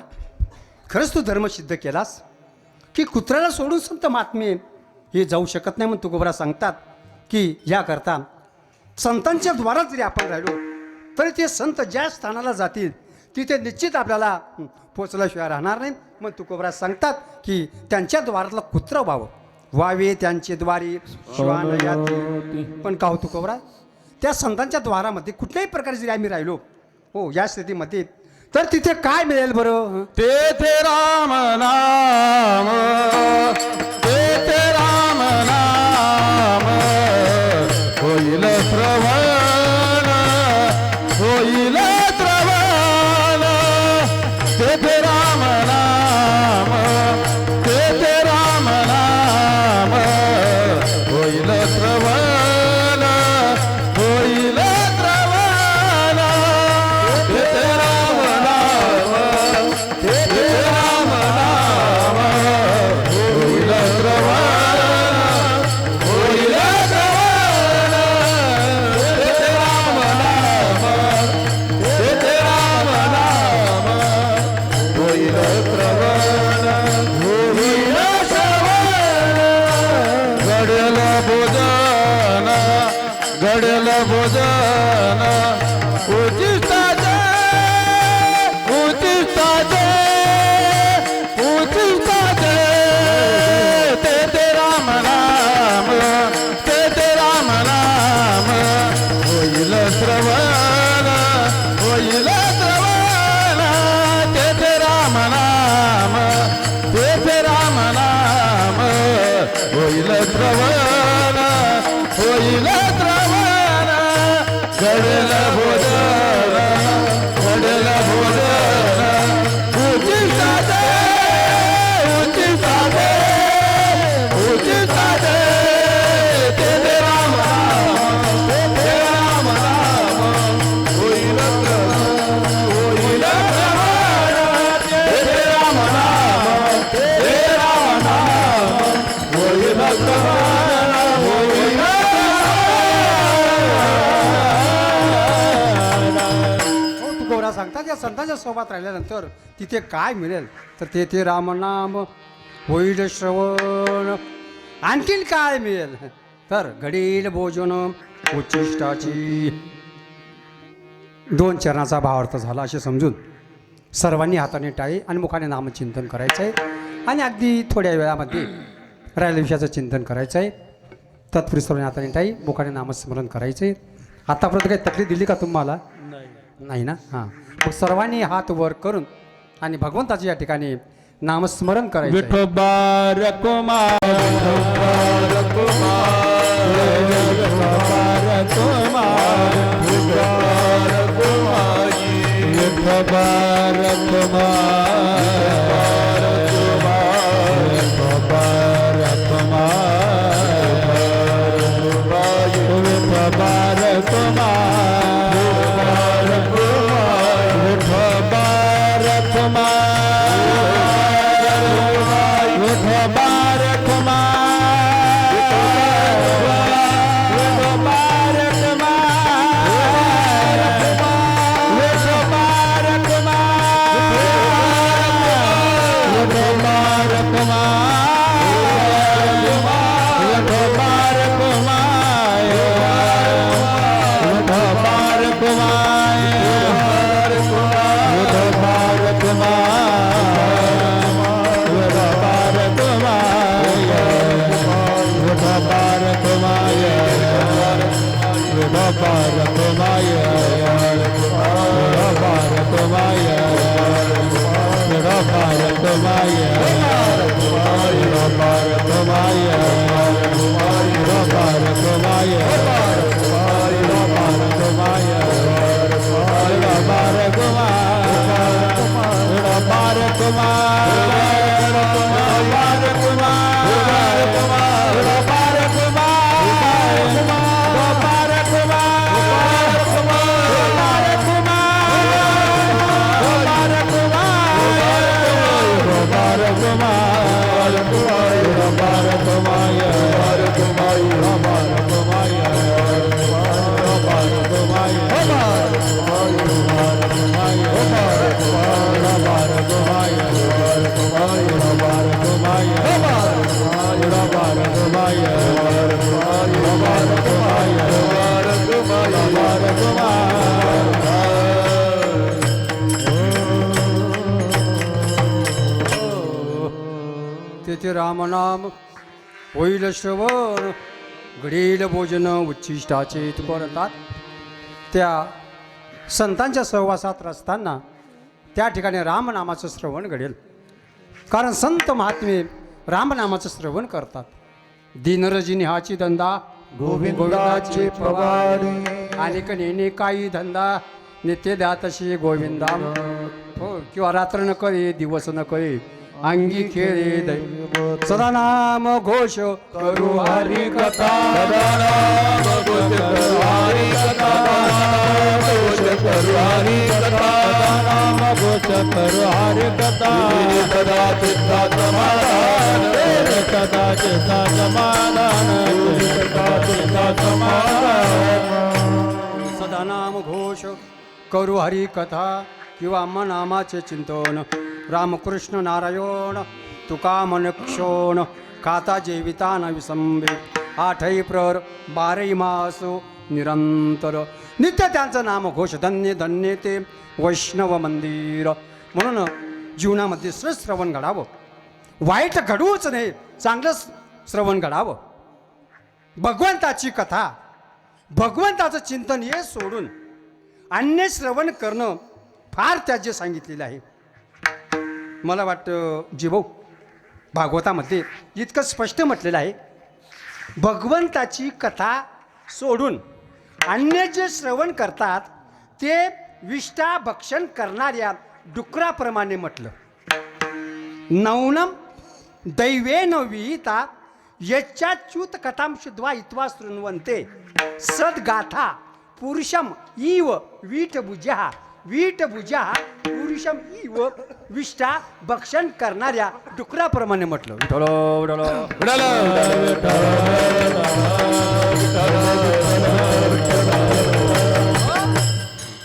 खरंच तू धर्म सिद्ध केलास की कुत्र्याला सोडून संत महात्मे हे जाऊ शकत नाही. म्हणून तुकोबरा सांगतात की याकरता संतांच्या द्वारात जरी आपण राहिलो तरी ते संत ज्या स्थानाला जातील तिथे निश्चित आपल्याला पोचल्याशिवाय राहणार नाही. मग तुकोबरा सांगतात की त्यांच्या द्वारातला कुत्र व्हावे त्यांचे द्वारी श्वान याती. पण का हो तुकोबरा, त्या संतांच्या द्वारामध्ये कुठल्याही प्रकारे जरी आम्ही राहिलो हो या स्थितीमध्ये तर तिथे काय मिळेल बरं? तेथे राम नाम तेथे राम नाम होईल श्रवण होईल श्रवण. तेथे राम नाम तेथे राम नाम होईल श्रवण होईल श्रवण. तेथे राम नाम तेथे राम नाम होईल श्रवण होईल श्रवण. तेथे राम नाम तेथे राम नाम होईल श्रवण होईल श्रवण. घडेल भोजन घडेल भोजन उचिष्टाचे उचिष्टाचे उचिष्टाचे. तेथे राम नाम तेथे राम नाम होईल श्रवण होईल श्रवण. तेथे राम नाम तेथे राम नाम होईल श्रवण होईल श्रवण. घडेल भोजन घडेल भोजन उचिष्टाचे उचिष्टाचे उचिष्टाचे. तेथे राम नाम तेथे राम नाम होईल श्रवण होईल श्रवण. हो तुकोबरा सांगतात या संतांच्या सोबत राहिल्यानंतर तिथे काय मिळेल तर तेथे रामनाम होईल श्रवण. आणखीन काय मिळेल तर घडील भोजन उच्चिष्टाची. 2 चरणाचा भावार्थ झाला असे समजून सर्वांनी हाताने टाळी आणि मुखाने नामचिंतन करायचं आहे आणि अगदी थोड्या वेळामध्ये राहिलेल्या विषयाचं चिंतन करायचं आहे. तत्पुरुष सर्वांनी हाताने टाळी मुखाने नामस्मरण करायचं आहे. आतापर्यंत काही तकलीफ दिली का तुम्हाला? नाही ना. हां, मग सर्वांनी हात वर करून आणि भगवंताच्या या ठिकाणी नामस्मरण करायचं आहे. विठोबा रकुमार तेथे रामनाम होईल श्रवण घडील भोजन उच्चिष्टाचे करतात. त्या संतांच्या सहवासात असताना त्या ठिकाणी रामनामाचं श्रवण घडेल. कारण संत महात्मे रामनामाचं श्रवण करतात. दिनरजनी हाची धंदा गोविंदाचे पवारी अनेक नेने काही धंदा नित्य द्यातशी गोविंदा. हो, किंवा रात्र न कळे दिवस न कळे अंगी खेळे दैव सदा नाम घोष करू हरी कथा. सदा नाम घोष करू हरी कथा. घोष करू हरी कथा. सदा नाम घोष करू हरी कथा. सदा चित्तात समाधान. सदा चित्तात समाधान. सदा चित्तात समाधान. सदा नाम घोष करू हरी कथा किंवा नामाचे चिंतन. रामकृष्ण नारायण तुका मन क्षोण खाता जेविता न विसंबे. 8 प्रहर 12 मास निरंतर नित्य त्यांचं नाम घोष. धन्य धन्य ते वैष्णव मंदिर. म्हणून जीवनामध्ये श्रवण घडावं. वाईट घडवूच नाही, चांगलं श्रवण घडावं. भगवंताची कथा भगवंताचं चिंतन हे सोडून अन्य श्रवण करणं फार त्याचे सांगितलेलं आहे. मला वाटतं जीवो भागवतामध्ये इतकं स्पष्ट म्हटलेलं आहे, भगवंताची कथा सोडून अन्य जे श्रवण करतात ते विष्ठा भक्षण करणाऱ्या डुकराप्रमाणे म्हटलं. नौनम दैवेन विहिता यच्चाच्युत कथां शुद्ध्वा इत्वा शृण्वन्ते सद्गाथा पुरुषम इव वीठभुजः वीट भुजा पुरुषम इव विष्ठा भक्षण करणाऱ्या डुकराप्रमाणे म्हटलं.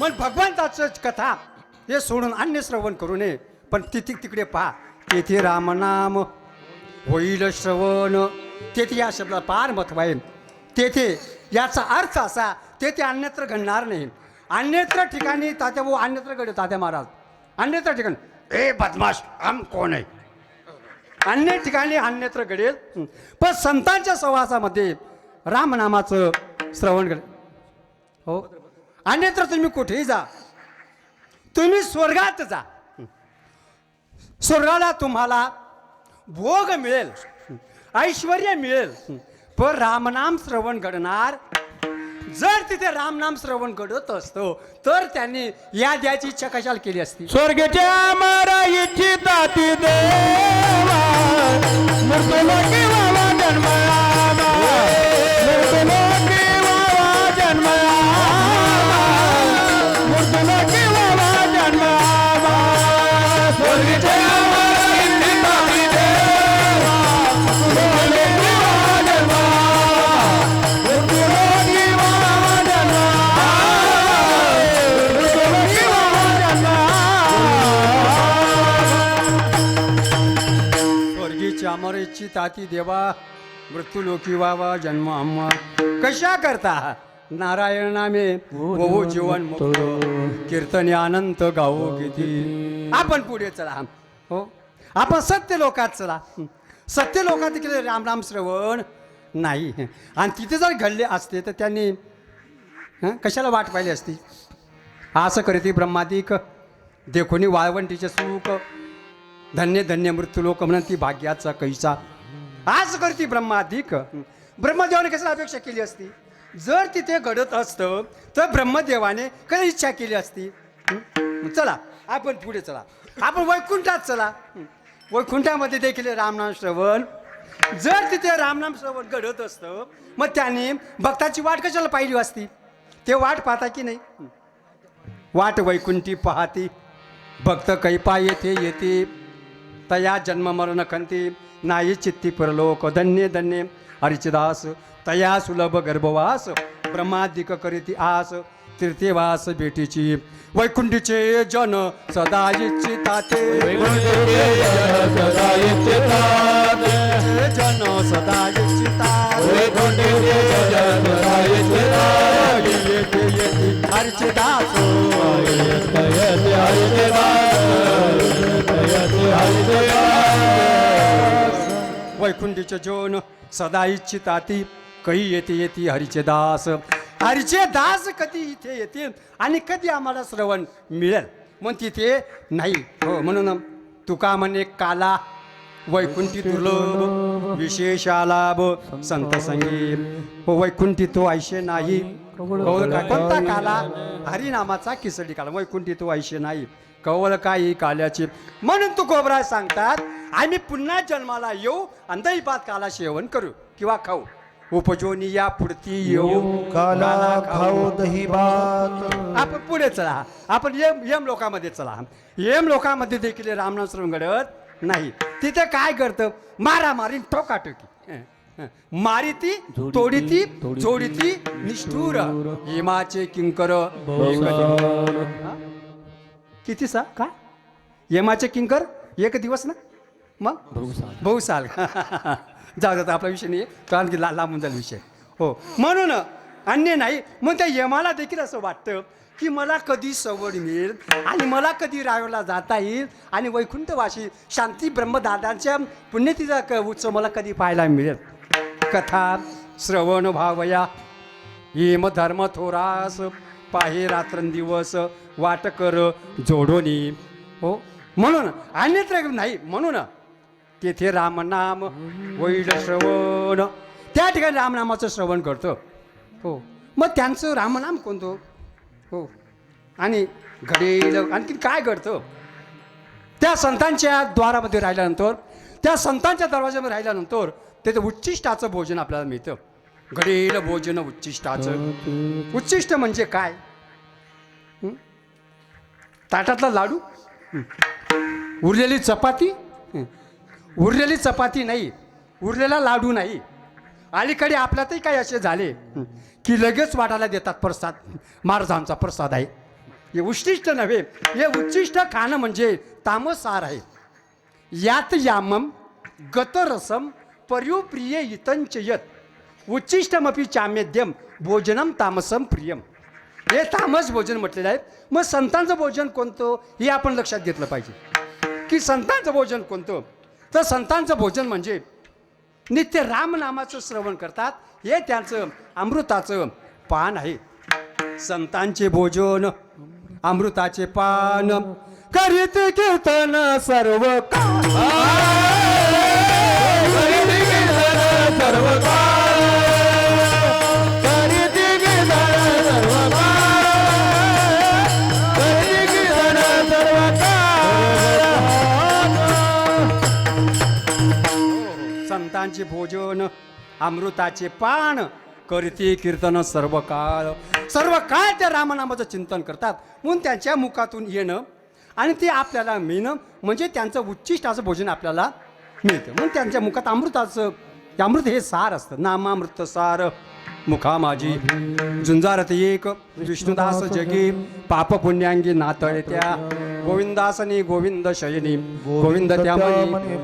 मग भगवंताचं कथा हे सोडून अन्य श्रवण करू नये. पण तिकडे पहा, तेथे रामनाम होईल श्रवण. तेथे या शब्दाला फार महत्व आहे. तेथे याचा अर्थ असा, तेथे अन्यत्र घडणार नाही. अन्यत्र ठिकाणी तात्या भाऊ अन्यत्र घडे तात्या महाराज अन्यत्र ठिकाणी ए बदमाश आम कोण आहे, अन्य ठिकाणी अन्यत्र घडेल. पण संतांच्या सहवासामध्ये रामनामाचं श्रवण घडेल. हो, अन्यत्र तुम्ही कुठेही जा, तुम्ही स्वर्गात जा, स्वर्गाला तुम्हाला भोग मिळेल, ऐश्वर्य मिळेल. पण रामनाम श्रवण घडणार. जर तिथे रामनाम श्रवण घडत असतो तर त्यांनी या द्यायची इच्छा कशाला केली असती. स्वर्गाच्या मारा इच्छिता ती देवा मृत्यूलोकी वावा जन्मयामा, मृत्यूलोकी वावा जन्मयामा, मृत्यूलोकी वावा जन्मयामा. स्वर्गाच्या मारा इच्छिता ती देवा मृत्यूलोकी वावा जन्मयामा, मृत्यूलोकी वावा जन्मयामा, मृत्यूलोकी वावा जन्मयामा. स्वर्गीची अमरेची ताती देवा मृत्यूलोकी वावा जन्म आम्हा. कशा करता नारायण नामे बहु जीवन मुक्त, कीर्तने अनंत गावो किती. आपण पुढे चला. हो, आपण सत्य लोकात चला. सत्य लोकात केले रामनाम श्रवण नाही. आणि तिथे जर घडले असते तर त्यांनी कशाला वाट पाहिली असती. असं करीती ब्रह्मादिक देखोनी वाळवंटीचे सुख, धन्य धन्य मृत्यूलोक म्हणती भाग्याचा कैसा. आज करती ब्रह्मादिक. ब्रह्मदेवाने कशाला अपेक्षा केली असती. जर तिथे घडत असतं तर ब्रह्मदेवाने कधी इच्छा केली असती. चला आपण पुढे चला. आपण वैकुंठात चला. वैकुंठामध्ये देखील रामनाम श्रवण. जर तिथे रामनाम श्रवण घडत असतं मग त्याने भक्ताची वाट कशाला पाहिली असती. ते वाट पाहता की नाही. वाट वैकुंठी पाहती भक्त कैपा येथे येते, तया जन्म मरण खंती नाही चित्ती परलोक. धन्य धन्य हरिचदास तया सुलभ गर्भवास, ब्रह्मादिक करीती आस तीर्थेवास भेटीची. वैकुंठीचे जन सदा इच्छिताते, जन सदा हरिचदास वैकुंठीचे जन सदा इच्छिताती कही येते येते हरीचे दास. हरीचे दास कधी इथे येतील आणि कधी आम्हाला श्रवण मिळेल. मग तिथे नाही. हो, म्हणून तुका म्हणे काला वैकुंठी दुर्लभ विशेषा लाभ संत संगी. हो, वैकुंठी तो ऐशे नाही. कोणता काला. हरिनामाचा किसडी काला. वैकुंठी तो ऐशे नाही कवल काही काल्याचे. म्हणून तू गोबराज सांगतात आम्ही पुन्हा जन्माला येऊ आणि दैपात काला सेवन करू किंवा खाऊ. उपजोनी या पुढती येऊ काला खाऊ दही भात. आपण पुढे चला. आपण यम लोकामध्ये चला. यम लोकामध्ये देखील रामनाम श्रवण घडत नाही. तिथे काय करतं. मारामारी ठोकाटोकी, मारिती तोडीती जोडीती निष्ठुर. यमाचे किंकर किती सा काय यमाचे किंकर एक दिवस ना मग बहुसाल. जाऊ जाता आपला विषय नाही. तो आणखी लांबून जाईल विषय. हो, म्हणून अन्य नाही. मग त्या यमाला देखील असं वाटतं की मला कधी सवड मिळेल आणि मला कधी रायला जाता येईल आणि वैकुंठवासी शांती ब्रह्मदादांच्या पुण्यतिथीचा उत्सव मला कधी पाहायला मिळेल. कथा श्रवण भावया येम धर्म थोरास, पाहे रात्रंदिवस वाट कर जोडोनी. हो, म्हणून अन्यत्र नाही. म्हणून तेथे रामनाम होईल श्रवण. त्या ठिकाणी रामनामाचं श्रवण करतो. हो, मग त्यांचं रामनाम कोणतं. हो, आणि घडेल आणखी काय घडतं. त्या संतांच्या द्वारामध्ये राहिल्यानंतर, त्या संतांच्या दरवाज्यामध्ये राहिल्यानंतर तेथे उच्चिष्टाचं भोजन आपल्याला मिळतं. घडेल भोजन उच्चिष्टाचं. उच्चिष्ट म्हणजे काय. ताटातला लाडू, उरलेली चपाती, उरलेली चपाती नाही, उरलेला लाडू नाही. अलीकडे आपल्यातही काही असे झाले की लगेच वाटायला देतात प्रसाद. महाराजांचा प्रसाद आहे हे उच्छिष्ट नव्हे, हे उच्छिष्ट खाणं म्हणजे तामसार आहे. यात यामम गतरसम पर्युप्रिय इतंच यत उच्छिष्टमपि चामेद्यम भोजनम तामसम प्रियम. हे तामस भोजन म्हटलेलं आहे. मग संतांचं भोजन कोणतं हे आपण लक्षात घेतलं पाहिजे की संतांचं भोजन कोणतं. तर संतांचं भोजन म्हणजे नित्य रामनामाचं श्रवण करतात, हे त्यांचं अमृताचं पान आहे. संतांचे भोजन अमृताचे पान करीत कीर्तन सर्व काळ, करीत कीर्तन सर्व काळ, करीत कीर्तन सर्व काळ, करीत कीर्तन सर्व काळ. संतांचे भोजन अमृताचे पान करते कीर्तन सर्व काळ. सर्व काळ त्या रामनामाचं चिंतन करतात म्हणून त्यांच्या मुखातून येणं आणि ते आपल्याला मिळणं म्हणजे त्यांचं उच्छिष्ट असं भोजन आपल्याला मिळतं. म्हणून त्यांच्या मुखात अमृताचं अमृत हे सार असतं. नामामृत सार मुखा माझी झुंजारत एक विष्णुदास जगी पाप पुण्यांगी नातळे त्या गोविंदासनी गोविंद शयनी गोविंद त्यामणी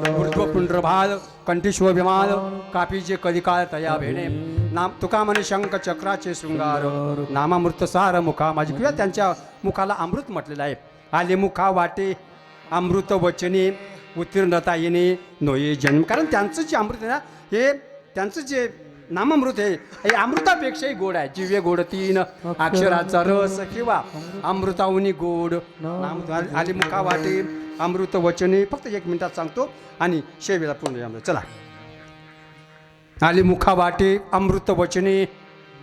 ऊर्ध्व पुंड्रभाल कंठीश्व विमाल कापीचे कलिकाळ तया भेणे नाम तुका म्हणे शंख चक्राचे शृंगार नामामृत सार मुखा माझी. किंवा त्यांच्या मुखाला अमृत म्हटलेलं आहे. आले मुखा वाटे अमृत वचने उत्तीर्णता येणे नोये जन्म. कारण त्यांचं जे अमृत आहे ना हे त्यांचं जे नामामृत आहे हे अमृतापेक्षाही गोड आहे. जिव्य गोड तीन अक्षराचा रस किंवा अमृताहुनी गोड. आले मुखा वाटे अमृत वचने. फक्त 1 मिनिटात सांगतो आणि शेवेला पूर्ण. चला. आले मुखा वाटे अमृत वचने.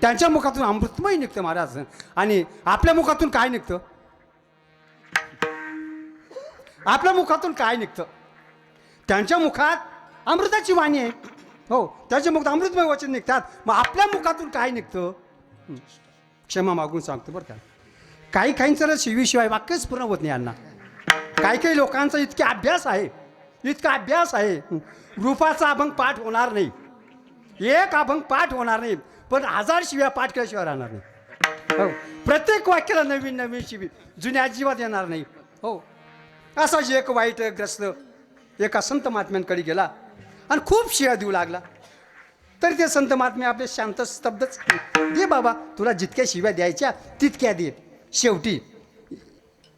त्यांच्या मुखातून अमृतमय निघतं महाराज. आणि आपल्या मुखातून काय निघतं? आपल्या मुखातून काय निघतं? त्यांच्या मुखात अमृताची वाणी आहे. हो, त्याच्या मुखात अमृतमय वचन निघतात. मग आपल्या मुखातून काय निघतं? क्षमा मागून सांगतो बरं का. काही काहींचं शिवीशिवाय वाक्यच पूर्ण होत नाही यांना. काही काही लोकांचा इतका अभ्यास आहे, इतका अभ्यास आहे. रूपाचा अभंग पाठ होणार नाही, एक अभंग पाठ होणार नाही, पण 1000 शिव्या पाठ केल्याशिवाय राहणार नाही. हो, प्रत्येक वाक्याला नवीन नवीन शिवी, जुन्या अजिबात येणार नाही. हो, असाच एक वाईट ग्रस्त एका संत महात्म्यांकडे गेला आणि खूप शिव्या देऊ लागला. तर ते संत महात्मे आपले शांत स्तब्धच, दे बाबा तुला जितक्या शिव्या द्यायच्या तितक्या दे. शेवटी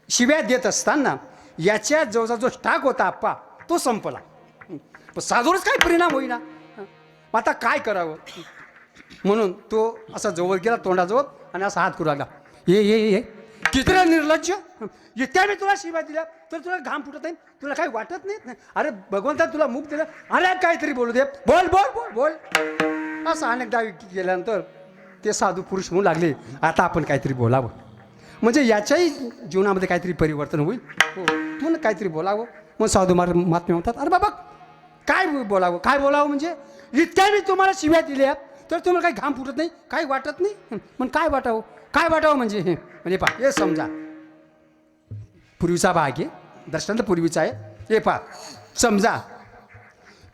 शिव्या देत असताना याच्या जवळचा जो स्टाक होता आप्पा तो संपला. साधूरच काय परिणाम होईना. आता काय करावं म्हणून तो असा जवळ गेला तोंडाजवळ आणि असा हात करू लागला. ये किती निर्लज्ज, इतक्या मी तुला शिव्या दिल्या तर तुला घाम फुटत नाही, तुला काही वाटत नाही? अरे भगवंता तुला मुख दिलं, अरे काहीतरी बोलू दे, बोल बोल बोल बोल. असं अनेकदा गेल्यानंतर ते साधू पुरुष म्हणू लागले आता आपण काहीतरी बोलावं, म्हणजे याच्याही जीवनामध्ये काहीतरी परिवर्तन होईल. हो, म्हणून काहीतरी बोलावं. मग साधू महात्मे म्हणतात अरे बाबा काय बोलावं, काय बोलावं म्हणजे इतक्या मी तुम्हाला शिव्या दिल्या तर तुम्हाला काही घाम फुटत नाही, काही वाटत नाही. मग काय वाटावं, काय वाटावं म्हणजे पहा हे समजा पूर्वीचा भाग आहे, दर्शनांत पूर्वीचा आहे. हे पहा समजा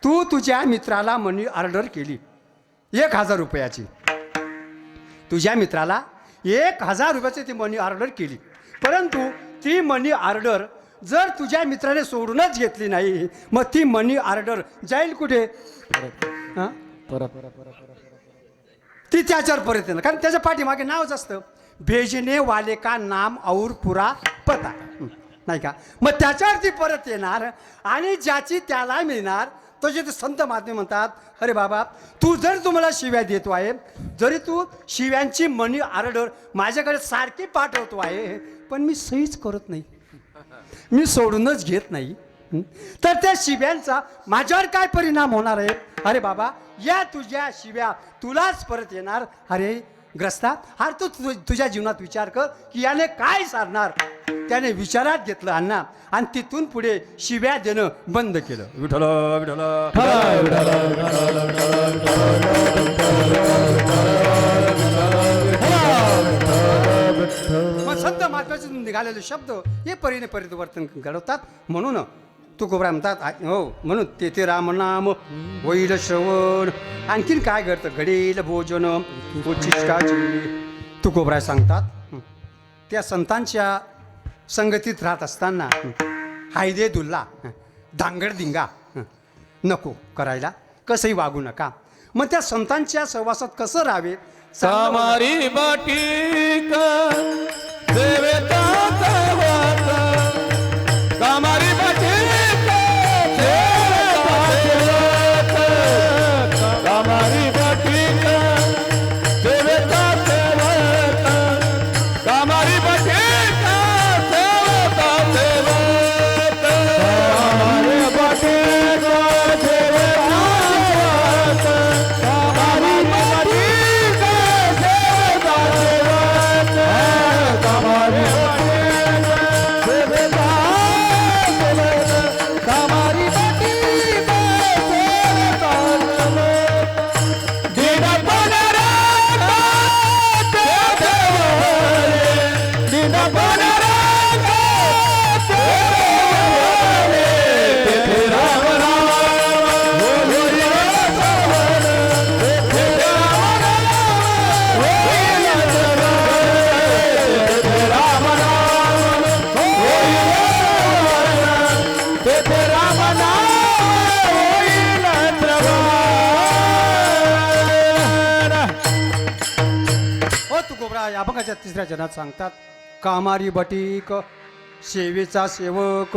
तू तुझ्या मित्राला मनी ऑर्डर केली 1000 रुपयाची. तुझ्या मित्राला 1000 रुपयाची ती मनी ऑर्डर केली, परंतु ती मनी ऑर्डर जर तुझ्या मित्राने सोडूनच घेतली नाही मग ती मनी ऑर्डर जाईल कुठे? ती त्याच्यावर परत येणार, कारण त्याच्या पाठीमागे नावच असतं भेजने वाले का नाम और पुरा पता, नाही का? मग त्याच्यावरती परत येणार आणि ज्याची त्याला मिळणार. तसे ते संत महात्मे म्हणतात अरे बाबा तू जर तुम्हाला शिव्या देतो आहे, जरी तू शिव्यांची मनी ऑर्डर माझ्याकडे सारखी पाठवतो आहे, पण मी सहीच करत नाही, मी सोडूनच घेत नाही, तर त्या शिव्यांचा माझ्यावर काय परिणाम होणार आहे? अरे बाबा या तुझ्या शिव्या तुलाच परत येणार. अरे ग्रस्ता, हा तू तुझ्या जीवनात विचार कर की याने काय सारणार. त्याने विचारात घेतलं अण्णा आणि तिथून पुढे शिव्या देणं बंद केलं. विठ्ठल विठ्ठल. मग संत परमात्म्याचे निघालेले शब्द हे परीने परिवर्तन घडवतात. म्हणून तुकोबराय म्हणतात हो, म्हणून तेथे राम नाम होईल श्रवण. आणखीन काय घडतं? घडेल भोजन उच्चिष्टाची. तुकोबराय सांगतात त्या संतांच्या संगतीत राहत असताना हायदे दुल्ला धांगड दिंगा नको करायला, कसंही वागू नका. मग त्या संतांच्या सहवासात कसं राहावे? कामारी बाटिक देवेता देवता, कामारी बाटिक देवेता देवता, कामारी बाटिक देवेता देवता, कामारी बाटिक देवेता देवता, कामारी बाटिक देवेता देवता, कामारी बाटिक देवेता देवता, कामारी अभंगाच्या तिसऱ्या जनात सांगतात कामारी बटीक सेवेचा सेवक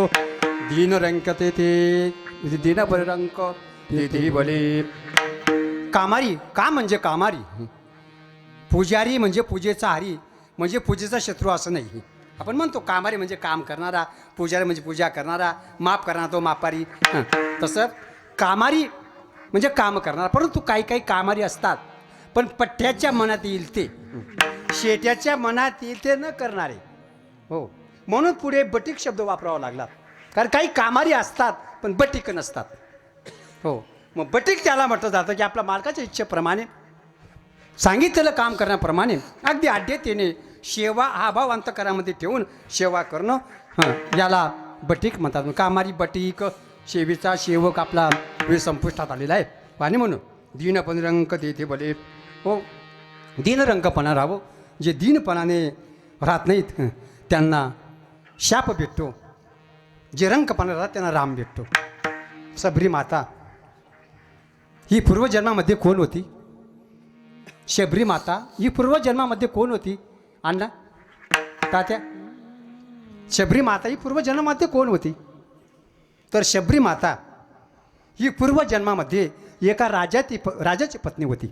दीन रंक तेथे दीन बलरंक तेथे बले. कामारी का म्हणजे कामारी, पुजारी म्हणजे पूजेचा हरी, म्हणजे पूजेचा शत्रू असं नाही. आपण म्हणतो कामारी म्हणजे काम करणारा, पुजारी म्हणजे पूजा करणारा, माफ करणारा तो मापारी. तसं कामारी म्हणजे काम करणारा. परंतु काही काही कामारी असतात पण पठ्ठ्याच्या मनात येईल ते, शेट्याच्या मनात येईल ते न करणारे. हो, म्हणून पुढे बटीक शब्द वापरावा लागला. कारण काही कामारी असतात पण बटीक नसतात. हो, मग बटीक त्याला म्हटलं जातं की आपल्या मालकाच्या इच्छेप्रमाणे सांगितलेलं काम करण्याप्रमाणे अगदी आड्यतेने सेवा हा भाव अंतकरामध्ये ठेवून सेवा करणं, याला बटीक म्हणतात. कामारी बटीक सेवेचा सेवक आपला वेळ संपुष्टात आलेला आहे. आणि म्हणून दीनपण रंक तेथे बले. हो, दीनरंगपणा राहावं. जे दीनपणाने राहत नाहीत त्यांना शाप भेटतो, जे रंकपणा राहतात त्यांना राम भेटतो. सबरी माता ही पूर्वजन्मामध्ये कोण होती? शबरी माता ही पूर्वजन्मामध्ये कोण होती? अण्णा तात्या, शबरी माता ही पूर्वजन्मामध्ये कोण होती? तर शबरी माता ही पूर्वजन्मामध्ये एका राजाची पत्नी होती.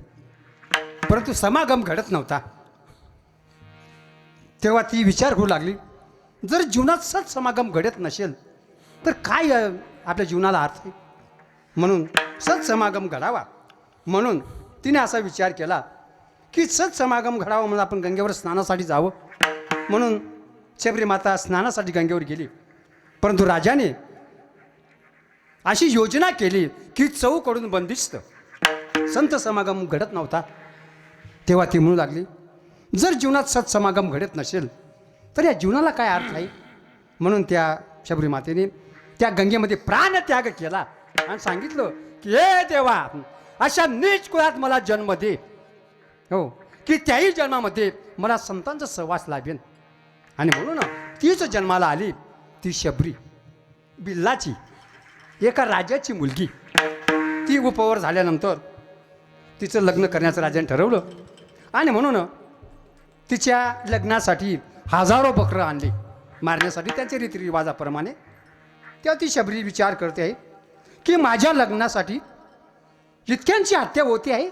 परंतु समागम घडत नव्हता. तेव्हा ती विचार करू लागली, जर जीवनात सत्समागम घडत नसेल तर काय आपल्या जीवनाला अर्थ आहे? म्हणून सत्समागम घडावा. म्हणून तिने असा विचार केला की सत्समागम घडावा म्हणून आपण गंगेवर स्नानासाठी जावं. म्हणून शबरी माता स्नानासाठी गंगेवर गेली. परंतु राजाने अशी योजना केली की चौकडून बंदिस्त संत समागम घडत नव्हता. तेव्हा ती म्हणू लागली, जर जीवनात सत्समागम घडत नसेल तर या जीवनाला काय अर्थ आहे? म्हणून त्या शबरी मातेने त्या गंगेमध्ये प्राणत्याग केला आणि सांगितलं की हे देवा, अशा नीच कुळात मला जन्म दे, हो, की त्याही जन्मामध्ये मला संतांचा सहवास लाभेन. आणि म्हणून तीच जन्माला आली, ती शबरी बिल्लाची एका राजाची मुलगी. ती उपवर झाल्यानंतर तिचं लग्न करण्याचं राजाने ठरवलं. आणि म्हणून तिच्या लग्नासाठी हजारो बकरं आणले मारण्यासाठी त्यांच्या रीतिरिवाजाप्रमाणे. तेव्हा ती शबरी विचार करते आहे की माझ्या लग्नासाठी इतक्यांची हत्या होती आहे.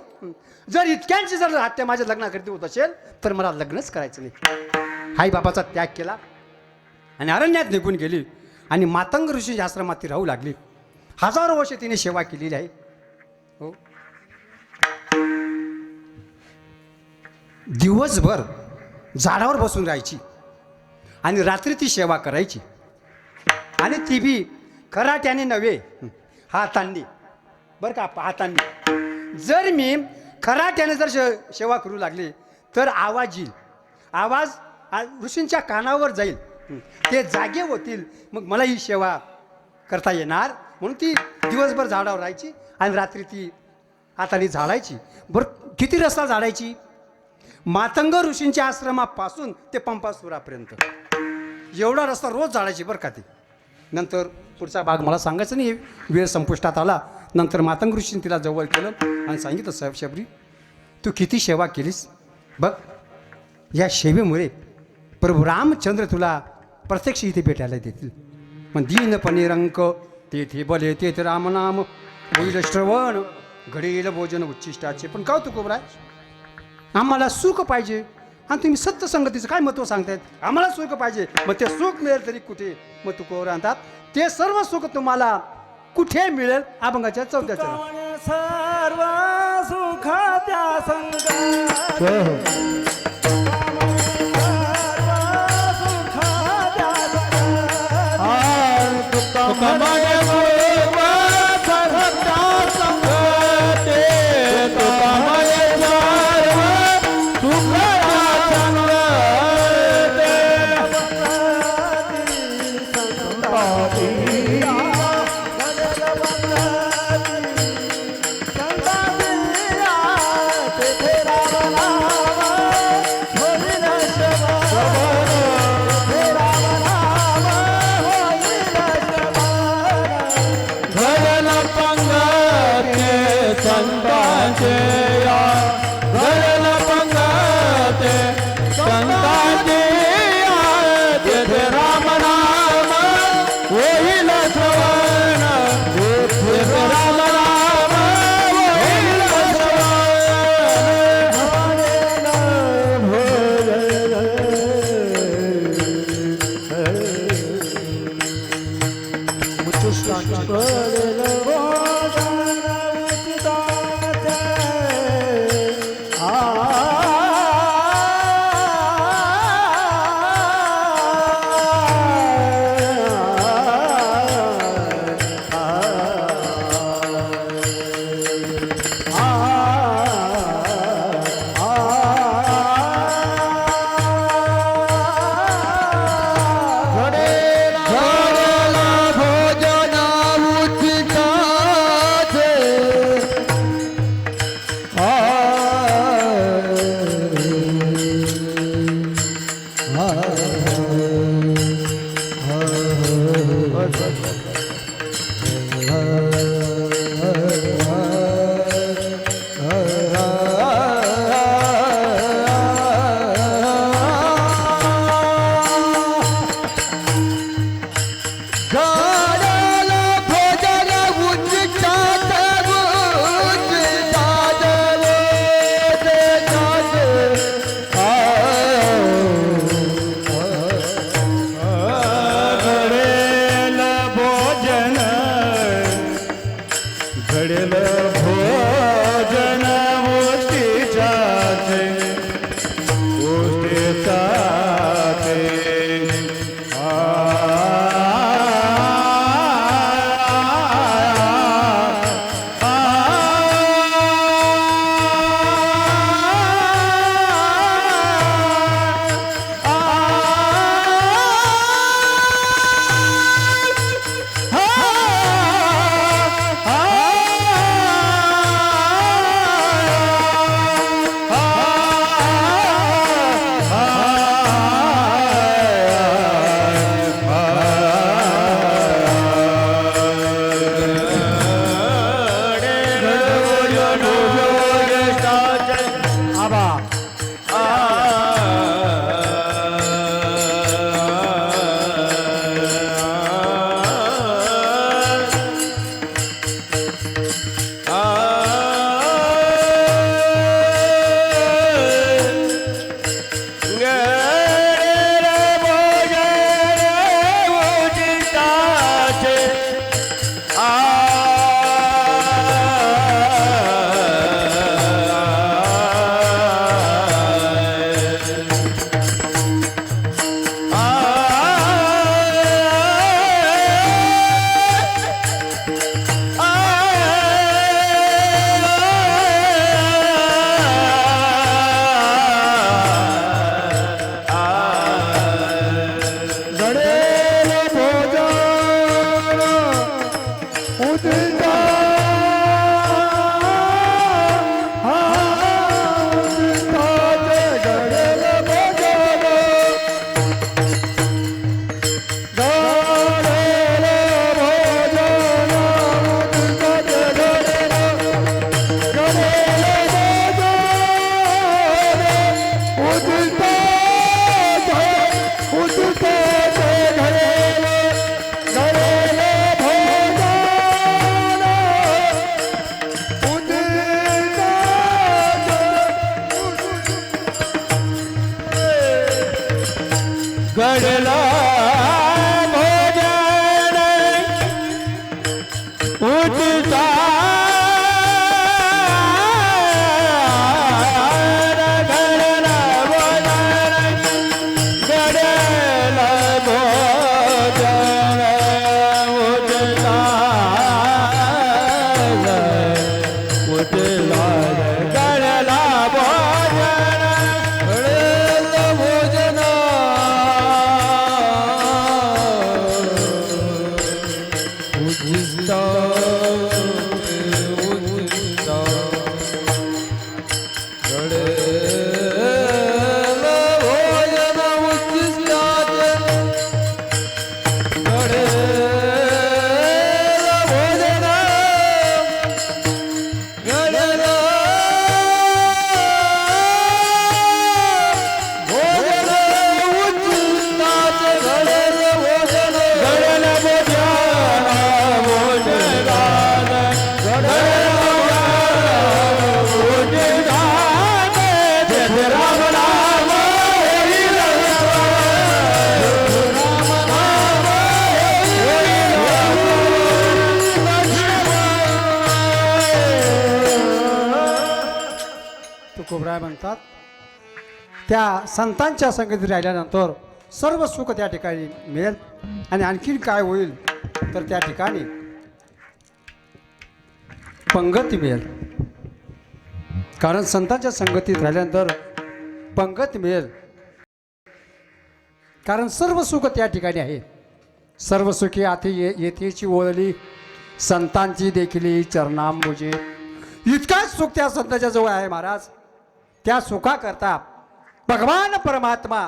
जर इतक्यांची जर हत्या माझ्या लग्नाकरिता होत असेल तर मला लग्नच करायचं नाही. आई बापाचा त्याग केला आणि अरण्यात निघून गेली आणि मातंग ऋषीच्या आश्रमात ती राहू लागली. हजारो वर्ष तिने सेवा केलेली आहे. हो, दिवसभर झाडावर बसून राहायची आणि रात्री ती सेवा करायची. आणि ती बी खराट्याने नव्हे, हातांनी, बरं का, हातांनी. जर मी खराट्याने जर सेवा करू लागले तर आवाज येईल. आवाज ऋषींच्या कानावर जाईल. ते जागे होतील, मग मला ही सेवा करता येणार. म्हणून ती दिवसभर झाडावर राहायची आणि रात्री ती हाताने झाडायची. बरं किती रस्ता झाडायची? मातंग ऋषींच्या आश्रमापासून ते पंपासुरापर्यंत एवढा रस्ता रोज झाडायची बरं का ती. नंतर पुढचा भाग मला सांगायचं नाही, वेळ संपुष्टात आला. नंतर मातंग ऋषींनी तिला जवळ केलं आणि सांगितलं, साहेब शबरी तू किती सेवा केलीस बघ, या सेवेमुळे प्रभू रामचंद्र तुला प्रत्यक्ष इथे भेटायला देतील. पण दीनपणे रंक तेथे बले तेथे रामनाम होईल श्रवण घडेल भोजन उच्चिष्टाचे. पण कौतुक राय, आम्हाला सुख पाहिजे आणि तुम्ही सत्य संगतीचं काय महत्त्व सांगतायत? आम्हाला सुख पाहिजे, मग ते सुख मिळेल तरी कुठे? मग तू कोवर आणतात ते सर्व सुख तुम्हाला कुठे मिळेल? अभंगाच्या 4थ्या चरणात सर्व सुखात्या संग घडला भोजन उठता घडला भोजन घडला भोजन उठता उठला घडला भोजन घडला भोजन उठता उठता घडला भोजन उठता तुकोबराय म्हणतात त्या संतांच्या संगतीत राहिल्यानंतर सर्व सुख त्या ठिकाणी मिळेल आणि आणखीन काय होईल तर त्या ठिकाणी पंगती मिळेल. कारण संतांच्या संगतीत राहिल्यानंतर पंगत मिळेल. कारण सर्व सुख त्या ठिकाणी आहे. सर्व सुखी आती येथेची ओळली संतांची देखील चरणांबुजे. इतकाच सुख त्या संतांच्या जवळ आहे महाराज. त्या सुखाकरता भगवान परमात्मा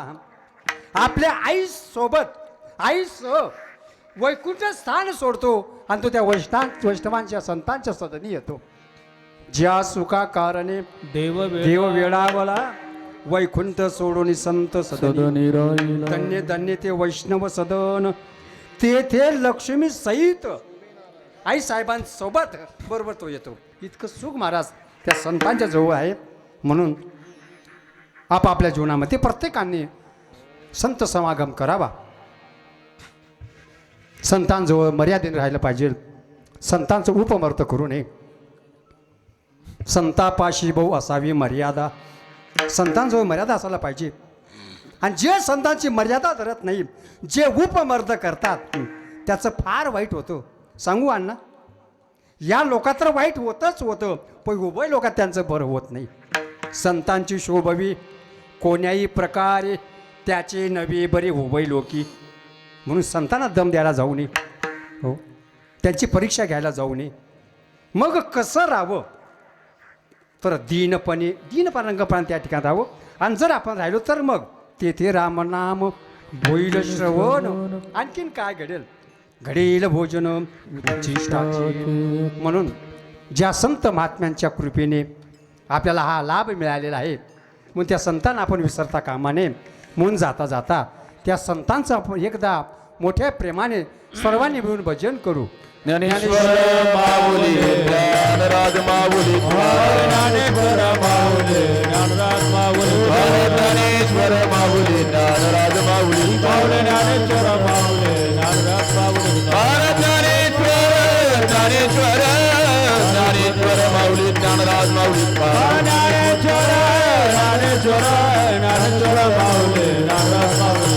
आपल्या आईस वैकुंठ स्थान सोडतो आणि तो त्या वैष्णवांच्या संतांच्या सदनी येतो. ज्या सुखा कारणे देव वेळावला वैकुंठ सोडून संत सदनी धन्य धन्य ते वैष्णव सदन तेथे लक्ष्मी सहित आई साहेबांसोबत बरोबर तो येतो. इतकं सुख महाराज त्या संतांच्या जवळ आहे. म्हणून आपापल्या जीवनामध्ये प्रत्येकाने संत समागम करावा. संतांजवळ मर्यादेने राहिलं पाहिजे. संतांचं उपमर्थ करू नये. संतापाशी बहु असावी मर्यादा. संतांजवळ मर्यादा असायला पाहिजे. आणि जे संतांची मर्यादा धरत नाही, जे उपमर्द करतात त्याचं फार वाईट होतं. सांगू अण्णा, या लोकात तर वाईट होतच होतं, पण उभय लोकात त्यांचं बरं होत नाही. संतांची शोभवी कोण्याही प्रकारे त्याचे नवे बरे उभय लोकी. म्हणून संतांना दम द्यायला जाऊ नये. हो, त्यांची परीक्षा घ्यायला जाऊ नये. मग कसं राहावं तर दीनपरंगपणा त्या ठिकाणी राहावं. आणि जर आपण राहिलो तर मग तेथे रामनाम होईल श्रवण. आणखीन काय घडेल भोजन उच्छिष्टाचे. म्हणून ज्या संत महात्म्यांच्या कृपेने आपल्याला हा लाभ मिळालेला आहे, म्हणून त्या संतांना आपण विसरता कामा नये. म्हणून जाता जाता त्या संतांचं आपण एकदा मोठ्या प्रेमाने सर्वांनी मिळून भजन करू. ज्ञानेश्वर माऊली ज्ञानराज माऊली ज्ञानेश्वर माऊली ज्ञानराज माऊली ज्ञानेश्वर माऊली ज्ञानराज माऊली ज्ञानेश्वर माऊली ज्ञानराज माऊली ज्ञानेश्वर ज्ञानेश्वर ज्ञानेश्वर माऊली ज्ञानराज माऊली ज्ञानेश्वर ज्ञानेश्वर ज्ञानेश्वर माऊली ज्ञानराज माऊली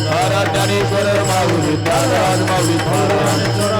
ज्ञानेश्वर माऊली ज्ञानराज माऊली ज्ञानेश्वर